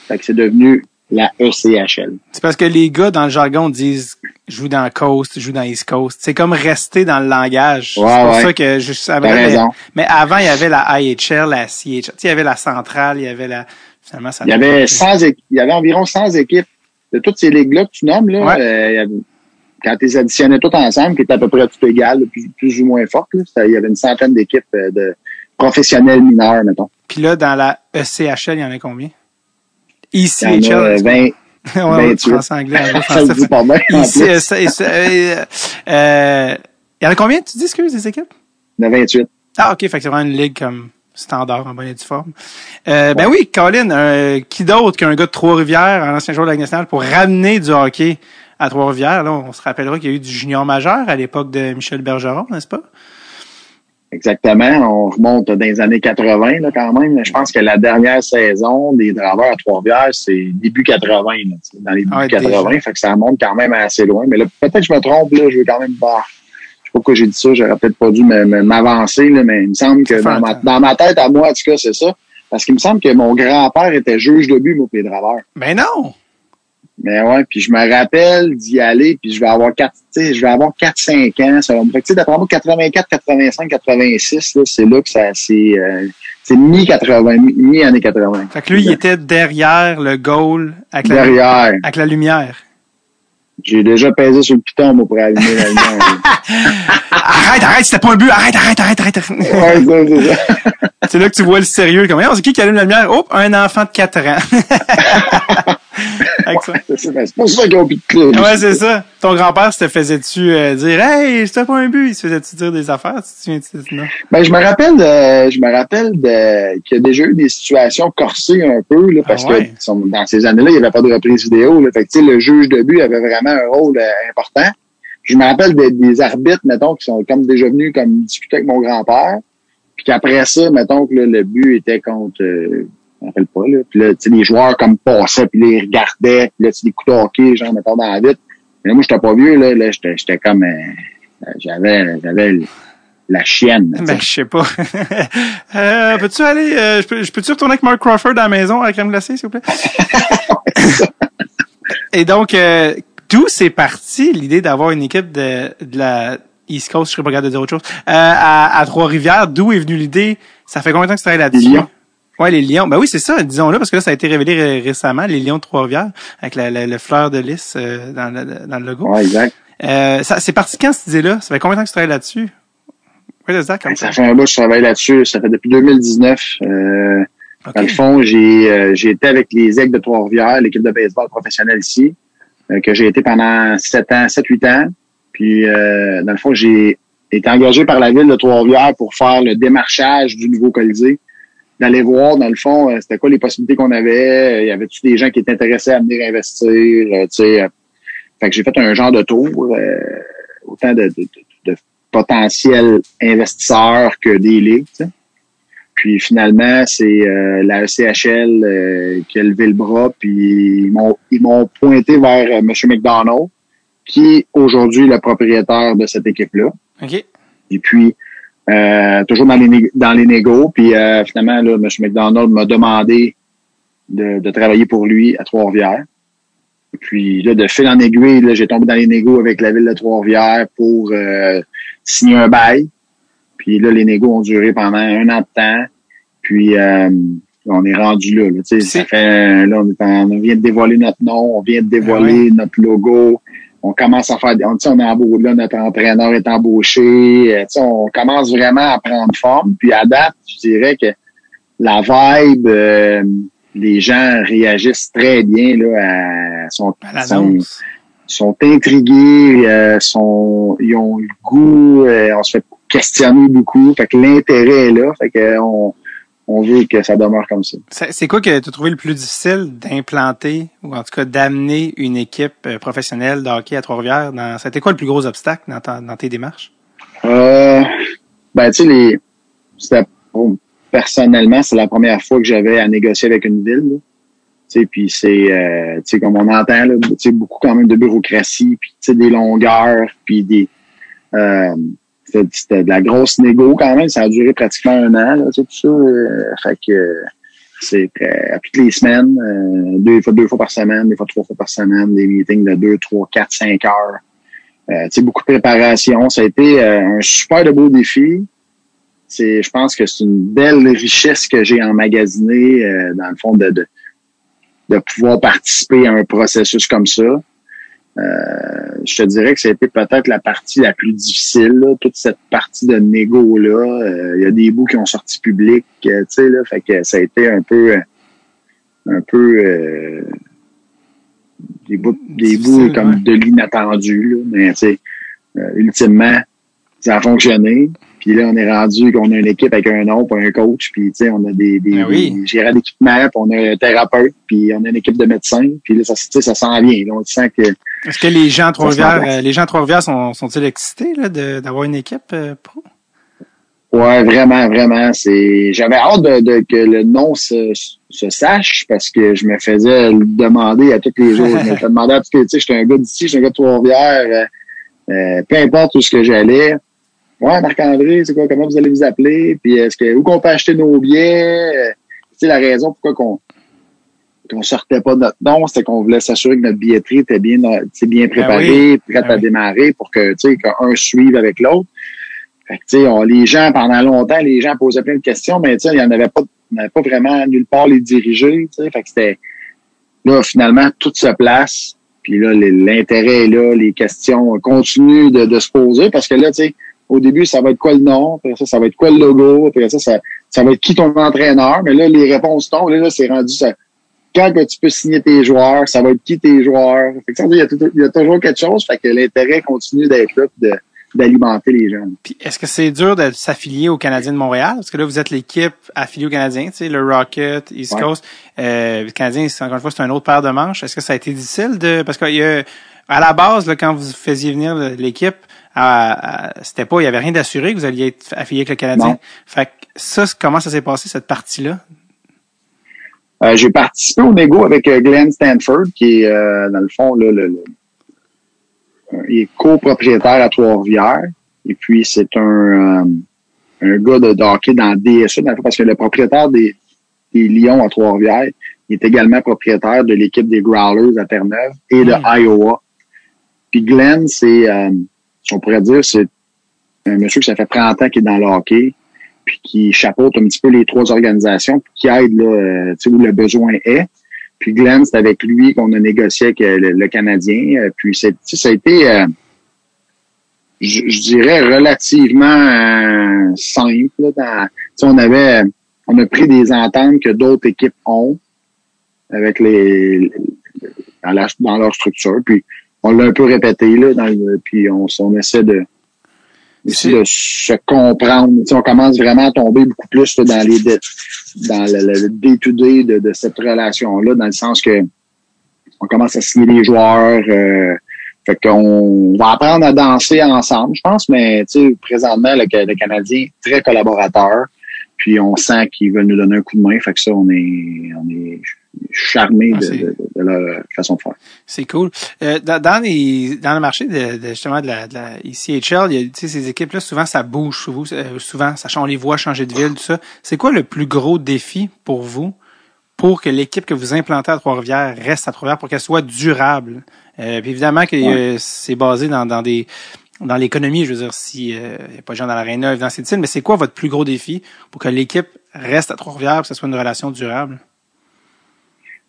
Fait que c'est devenu la ECHL. C'est parce que les gars, dans le jargon, disent joue dans Coast, joue dans East Coast. C'est comme rester dans le langage. Ouais, c'est pour ça que je savais. Raison. Mais avant, il y avait la IHL, la CHL. Tu sais, il y avait la centrale, il y avait la. Finalement, ça. Il y avait environ 100 équipes de toutes ces ligues-là que tu nommes là. Ouais. Quand tu les additionnais toutes ensemble, qui étaient à peu près tout égales, plus ou moins fortes, là, il y avait une centaine d'équipes de professionnels mineurs, mettons. Puis là, dans la ECHL, il y en a combien? ECHL. Il y en a 20. Ouais, français, anglais, français. Il y en a combien, tu dis, des équipes? Il y en a 28. Ah, OK, fait que c'est vraiment une ligue comme standard, en bonne et due forme. Ben oui, Colin, qui d'autre qu'un gars de Trois-Rivières, un ancien joueur de la Ligue nationale, pour ramener du hockey à Trois-Rivières? Là, on se rappellera qu'il y a eu du junior majeur à l'époque de Michel Bergeron, n'est-ce pas? Exactement. On remonte dans les années 80, là, quand même. Je pense que la dernière saison des Draveurs à Trois-Rivières, c'est début 80, là, dans les débuts 80. Déjà. Fait que ça monte quand même assez loin. Mais là, peut-être que je me trompe, là, je veux quand même pas. Je sais pas pourquoi j'ai dit ça, j'aurais peut-être pas dû m'avancer, là, mais il me semble que dans ma tête, à moi, en tout cas, c'est ça. Parce qu'il me semble que mon grand-père était juge de but, moi, pour les Draveurs. Ben non! Mais ouais, puis je me rappelle d'y aller, puis je vais avoir 4-5 ans. Ça va me fait, d'après moi, 84, 85, 86, là, c'est là que ça, c'est mi-année 80. Fait que lui, il était derrière le goal, avec la lumière. J'ai déjà pesé sur le piton, moi, pour allumer la lumière. Arrête, c'était pas un but, arrête. Ouais, c'est ça. C'est là que tu vois le sérieux, comme, c'est qui allume la lumière? Oh, un enfant de 4 ans. Accent. C'est pour ça qu'ils ont plus de club. Ouais, c'est ça. Ton grand-père se te faisait-tu dire, hey, je t'ai pas un but? Il se faisait-tu dire des affaires? Tu te souviens-tu, non? Ben, je me rappelle qu'il y a déjà eu des situations corsées un peu, là, parce que dans ces années-là, il n'y avait pas de reprise vidéo, là. Fait que, tu sais, le juge de but avait vraiment un rôle important. Je me rappelle des arbitres, mettons, qui sont comme déjà venus comme discuter avec mon grand-père. Puis qu'après ça, mettons que là, le but était contre, je me rappelle pas, là. Puis là, tu sais, les joueurs comme passaient, puis les regardaient, puis là, tu sais, des coups de hockey, genre, mettons, dans la vitre. Mais là, moi, j'étais pas vieux, là j'étais comme, j'avais la chienne. Ben, je sais pas. Peux-tu aller, je peux-tu retourner avec Mark Crawford à la maison à la crème glacée, s'il vous plaît? Et donc, d'où c'est parti l'idée d'avoir une équipe de la East Coast, je serais pas capable de dire autre chose, à Trois-Rivières? D'où est venue l'idée? Ça fait combien de temps que tu travailles là-dessus? Les Lions. Ouais, les Lions. Ben oui, c'est ça, disons-le, parce que là, ça a été révélé récemment, les Lions de Trois-Rivières, avec le fleur de lys dans le logo. Ouais, exact. C'est parti quand, cette idée-là? Ça fait combien de temps que tu travailles là-dessus? Ça fait un bout que je travaille là-dessus. Ça fait depuis 2019. Okay. Dans le fond, j'ai été avec les Aigles de Trois-Rivières, l'équipe de baseball professionnelle ici, que j'ai été pendant 7-8 ans. Puis, dans le fond, j'ai été engagé par la ville de Trois-Rivières pour faire le démarchage du nouveau Colisée. D'aller voir, dans le fond, c'était quoi les possibilités qu'on avait. Y avait-tu des gens qui étaient intéressés à venir investir, tu sais. Fait que j'ai fait un genre de tour, autant de potentiels investisseurs que des ligues, tu sais. Puis finalement, c'est la ECHL qui a levé le bras, puis ils m'ont pointé vers M. McDonald, qui est aujourd'hui le propriétaire de cette équipe-là. OK. Et puis, toujours dans les négos, puis finalement, là, M. McDonald m'a demandé de travailler pour lui à Trois-Rivières. Puis là, de fil en aiguille, là, j'ai tombé dans les négos avec la ville de Trois-Rivières pour signer un bail. Puis là, les négos ont duré pendant 1 an de temps. Puis on est rendu là. Tu sais, ça fait là, on vient de dévoiler notre nom, on vient de dévoiler notre logo. On commence à faire, on est embauché, là, notre entraîneur est embauché. Tu sais, on commence vraiment à prendre forme. Puis à date, je dirais que la vibe, les gens réagissent très bien là, sont intrigués, ils ont le goût, on se fait questionner beaucoup. Fait que l'intérêt est là. Fait que on veut que ça demeure comme ça. C'est quoi que tu as trouvé le plus difficile d'implanter ou en tout cas d'amener une équipe professionnelle de hockey à Trois-Rivières? C'était quoi le plus gros obstacle dans tes démarches? Ben, tu sais, personnellement, c'est la première fois que j'avais à négocier avec une ville. Tu sais, puis c'est, tu sais, comme on entend, là, tu sais, beaucoup quand même de bureaucratie, puis tu sais, des longueurs, puis des, c'était de la grosse négo quand même. Ça a duré pratiquement 1 an, là, tu sais, tout ça. Fait que c'est à toutes les semaines, 2 fois par semaine, des fois 3 fois par semaine, des meetings de 2, 3, 4, 5 heures. Tu sais, beaucoup de préparation. Ça a été un super de beau défi. Je pense que c'est une belle richesse que j'ai emmagasinée, dans le fond, de pouvoir participer à un processus comme ça. Je te dirais que c'était peut-être la partie la plus difficile, là, toute cette partie de négo-là. Il y a des bouts qui ont sorti public, tu sais, là, fait que ça a été un peu des bouts comme de l'inattendu, là, mais tu sais, ultimement, ça a fonctionné. Puis là, on est rendu qu'on a une équipe avec un nom, puis un coach, puis tu sais, on a des gérants d'équipement, puis on a un thérapeute, puis on a une équipe de médecins, puis là, ça s'en vient. Là, on sent que. Est-ce que les gens à Trois-Rivières, sont-ils excités là, d'avoir une équipe pro? Ouais, vraiment. J'avais hâte que le nom se sache, parce que je me faisais le demander à tous les jours. Je me faisais demander à tous les, tu sais, j'étais un gars d'ici, j'étais un gars de Trois-Rivières, peu importe où ce que j'allais. Ouais, Marc-André, c'est quoi, comment vous allez vous appeler? Puis où qu'on peut acheter nos billets? Tu sais, la raison pourquoi qu'on sortait pas notre nom, c'était qu'on voulait s'assurer que notre billetterie était bien préparée, prête à démarrer pour que, tu sais, qu'un suive avec l'autre. Fait que, tu sais, les gens, pendant longtemps, les gens posaient plein de questions, mais tu sais, il n'y en avait pas vraiment nulle part les diriger, tu sais. Fait que c'était, là, finalement, tout se place. Puis là, l'intérêt est là, les questions continuent de se poser parce que là, tu sais, au début, ça va être quoi le nom? Après ça va être quoi le logo? Après ça va être qui ton entraîneur? Mais là, les réponses tombent. Là, c'est rendu ça. quand que tu peux signer tes joueurs, ça va être qui tes joueurs. Fait que, il y a toujours quelque chose, fait que l'intérêt continue d'être là et d'alimenter les jeunes. Puis est-ce que c'est dur de s'affilier aux Canadiens de Montréal? Parce que là, vous êtes l'équipe affiliée aux Canadiens, tu sais, le Rocket, East Coast. Le Canadien, encore une fois, c'est un autre paire de manches. Est-ce que ça a été difficile parce qu'il y a, à la base, là, quand vous faisiez venir l'équipe, il y avait rien d'assuré que vous alliez être affilié avec le Canadien. Non. Fait que ça, comment ça s'est passé, cette partie-là? J'ai participé au négo avec Glenn Stanford, qui est, dans le fond, là, il est copropriétaire à Trois-Rivières. Et puis, c'est un gars de hockey dans DSA, dans le fond, parce que le propriétaire des Lions à Trois-Rivières, il est également propriétaire de l'équipe des Growlers à Terre-Neuve et de Iowa. Puis Glenn, on pourrait dire, c'est un monsieur que ça fait 30 ans qu'il est dans le hockey, puis qui chapeaute un petit peu les trois organisations, puis qui aide là, où le besoin est. Puis Glenn, c'est avec lui qu'on a négocié avec le Canadien. Puis ça a été, je dirais, relativement simple. Là, on a pris des ententes que d'autres équipes ont avec dans leur structure. Puis on l'a un peu répété là, puis on essaie de se comprendre. On commence vraiment à tomber beaucoup plus là, dans le day-to-day de cette relation-là, dans le sens que on commence à signer des joueurs. Fait qu'on va apprendre à danser ensemble, je pense, mais présentement, le Canadien est très collaborateur. Puis on sent qu'ils veulent nous donner un coup de main. Fait que ça, on est charmé de leur façon de faire. C'est cool. Dans le marché justement de la ECHL, il y a ces équipes-là, souvent ça bouge, souvent on les voit changer de ville, tout ça. C'est quoi le plus gros défi pour vous pour que l'équipe que vous implantez à Trois-Rivières reste à Trois-Rivières, pour qu'elle soit durable? Puis évidemment que c'est basé dans l'économie, je veux dire, si y a pas de gens dans l'aréna, évidemment, c'est difficile, mais c'est quoi votre plus gros défi pour que l'équipe reste à Trois-Rivières, pour que ce soit une relation durable?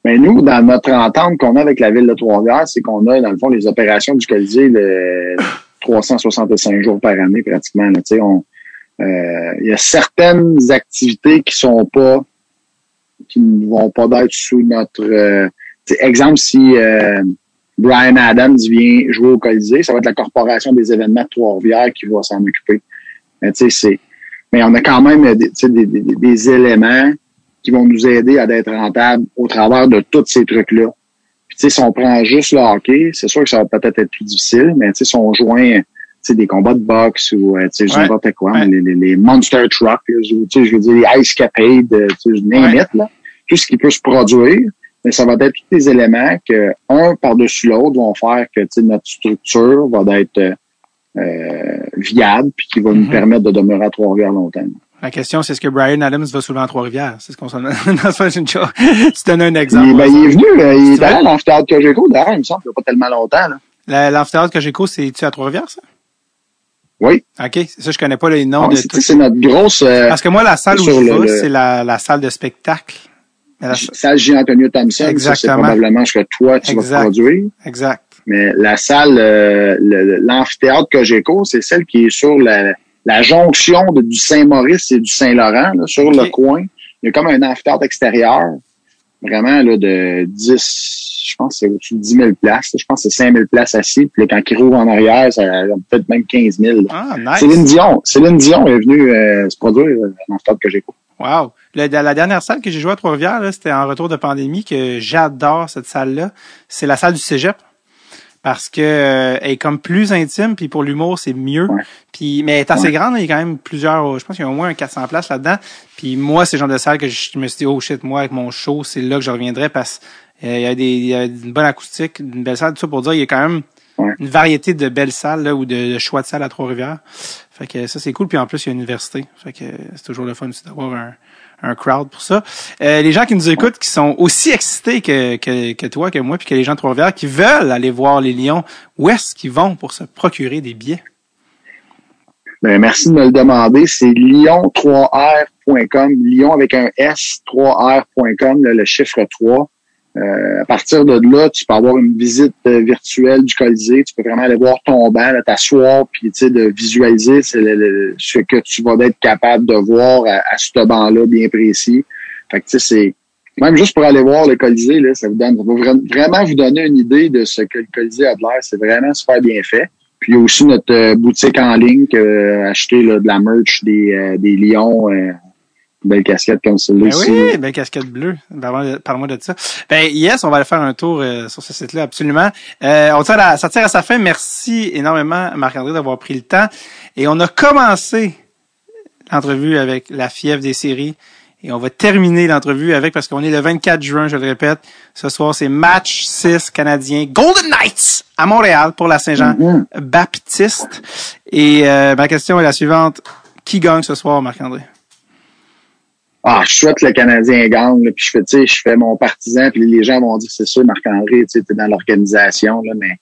Ben nous, dans notre entente qu'on a avec la ville de Trois-Rivières, c'est qu'on a, dans le fond, les opérations du Colisée de 365 jours par année, pratiquement. Là, il y a certaines activités qui ne vont pas être sous notre exemple, si Brian Adams vient jouer au Colisée, ça va être la Corporation des événements de Trois-Rivières qui va s'en occuper. Mais on a quand même des éléments qui vont nous aider à être rentables au travers de tous ces trucs-là. Puis si on prend juste le hockey, c'est sûr que ça va peut-être être plus difficile, mais si on joint des combats de boxe ou n'importe quoi, les Monster Truck, je veux dire les Ice Capade, name it, là, tout ce qui peut se produire. Mais ça va être tous les éléments que, un par-dessus l'autre, vont faire que notre structure va être viable puis qui va nous permettre de demeurer à Trois-Rivières longtemps. La question, c'est est-ce que Brian Adams va souvent à Trois-Rivières? C'est ce qu'on s'en a. C'est une chose. Tu donnes un exemple. Il est venu, il est allé à l'amphithéâtre Cogeco, d'ailleurs, il me semble, il n'y a pas tellement longtemps. L'amphithéâtre Cogeco, c'est-tu à Trois-Rivières, ça? Oui. OK. Ça, je connais pas les noms c'est notre grosse... Parce que moi, la salle où je vais, c'est la salle de spectacle. Salle Jean-Antonio Thompson, ça, c'est probablement ce que toi, tu vas produire. Exact. Mais la salle, l'amphithéâtre Cogeco, c'est celle qui est sur la jonction du Saint-Maurice et du Saint-Laurent, là, sur le coin. Il y a comme un amphithéâtre extérieur, vraiment là de 10, je pense que c'est au-dessus de 10 000 places. Je pense que c'est 5 000 places assis. Puis là, quand il roule en arrière, ça a peut-être même 15 000. Ah, nice. Céline Dion est venue se produire à l'amphithéâtre Cogeco. Wow. La dernière salle que j'ai jouée à Trois-Rivières, c'était en retour de pandémie, que j'adore cette salle-là. C'est la salle du Cégep. Parce que elle est comme plus intime, puis pour l'humour, c'est mieux. Ouais. Puis mais elle est assez grande, il y a quand même plusieurs, je pense qu'il y a au moins 400 places là-dedans. Puis moi, c'est le genre de salle que je me suis dit, oh shit, moi, avec mon show, c'est là que je reviendrai parce il y a une bonne acoustique, une belle salle, tout ça pour dire, il y a quand même une variété de belles salles là, ou de choix de salles à Trois-Rivières. Fait que ça, c'est cool. Puis en plus, il y a une université. Fait que c'est toujours le fun aussi d'avoir un crowd pour ça. Les gens qui nous écoutent, qui sont aussi excités que toi, que moi, puis que les gens de Trois-Rivières, qui veulent aller voir les Lions, où est-ce qu'ils vont pour se procurer des billets? Ben, merci de me le demander. C'est lyon3r.com. Lyon avec un S, 3r.com, le chiffre 3. À partir de là, tu peux avoir une visite virtuelle du Colisée. Tu peux vraiment aller voir ton banc, là, t'asseoir, puis de visualiser ce que tu vas être capable de voir à ce banc-là bien précis. Fait que c'est Même juste pour aller voir le Colisée, là, ça va vraiment vous donner une idée de ce que le Colisée a de l'air. C'est vraiment super bien fait. Puis il y a aussi notre boutique en ligne acheter là, de la merch des Lions. Belle casquette comme celle-là aussi. Oui, belle casquette bleue. Parle-moi de ça. Yes, on va aller faire un tour sur ce site-là, absolument. Ça tire à sa fin. Merci énormément, Marc-André, d'avoir pris le temps. Et on a commencé l'entrevue avec la fièvre des séries. Et on va terminer l'entrevue avec, parce qu'on est le 24 juin, je le répète. Ce soir, c'est match 6 canadien Golden Knights à Montréal pour la Saint-Jean-Baptiste. Et ma question est la suivante. Qui gagne ce soir, Marc-André? Je souhaite que le Canadien gagne, là, puis je fais mon partisan, puis les gens vont dire c'est sûr, Marc-André, tu sais, t'es dans l'organisation, là, mais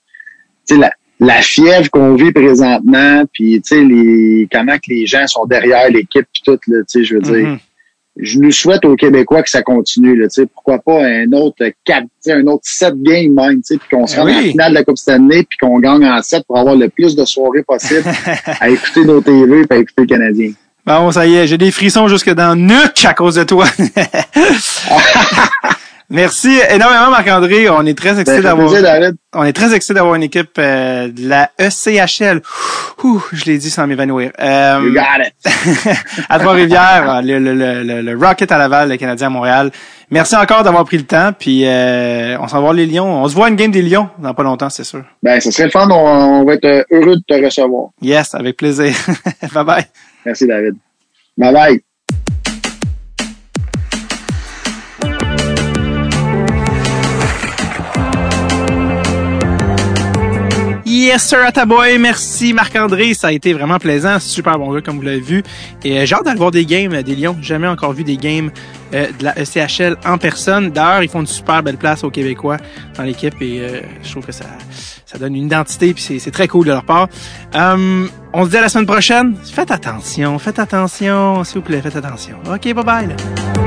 tu sais, la fièvre qu'on vit présentement, puis tu sais, comment que les gens sont derrière l'équipe puis tout, là, tu sais, je veux dire. Je nous souhaite aux Québécois que ça continue, là, tu sais, pourquoi pas un autre 7 games même, tu sais, puis qu'on se rende à la finale de la Coupe Stanley, puis qu'on gagne en 7 pour avoir le plus de soirées possible à écouter nos TV et à écouter le Canadien. Bon, ça y est, j'ai des frissons jusque dans le nuque à cause de toi. Merci énormément, Marc-André. On est très excités d'avoir une équipe de la ECHL. Je l'ai dit sans m'évanouir. You got it. À Trois-Rivières, le Rocket à Laval, le Canadien à Montréal. Merci encore d'avoir pris le temps. Puis on s'en va voir les Lions. On se voit à une game des Lions dans pas longtemps, c'est sûr. Ça serait le fun. On va être heureux de te recevoir. Yes, avec plaisir. Bye bye. Merci, David. Bye bye. Yes, sir, Attaboy. Merci, Marc-André. Ça a été vraiment plaisant. Super bon gars, comme vous l'avez vu. Et j'ai hâte d'aller voir des games des Lions. Jamais encore vu des games de la ECHL en personne. D'ailleurs, ils font une super belle place aux Québécois dans l'équipe et je trouve que ça donne une identité puis c'est très cool de leur part. On se dit à la semaine prochaine. Faites attention, s'il vous plaît, faites attention. OK, bye bye. Là.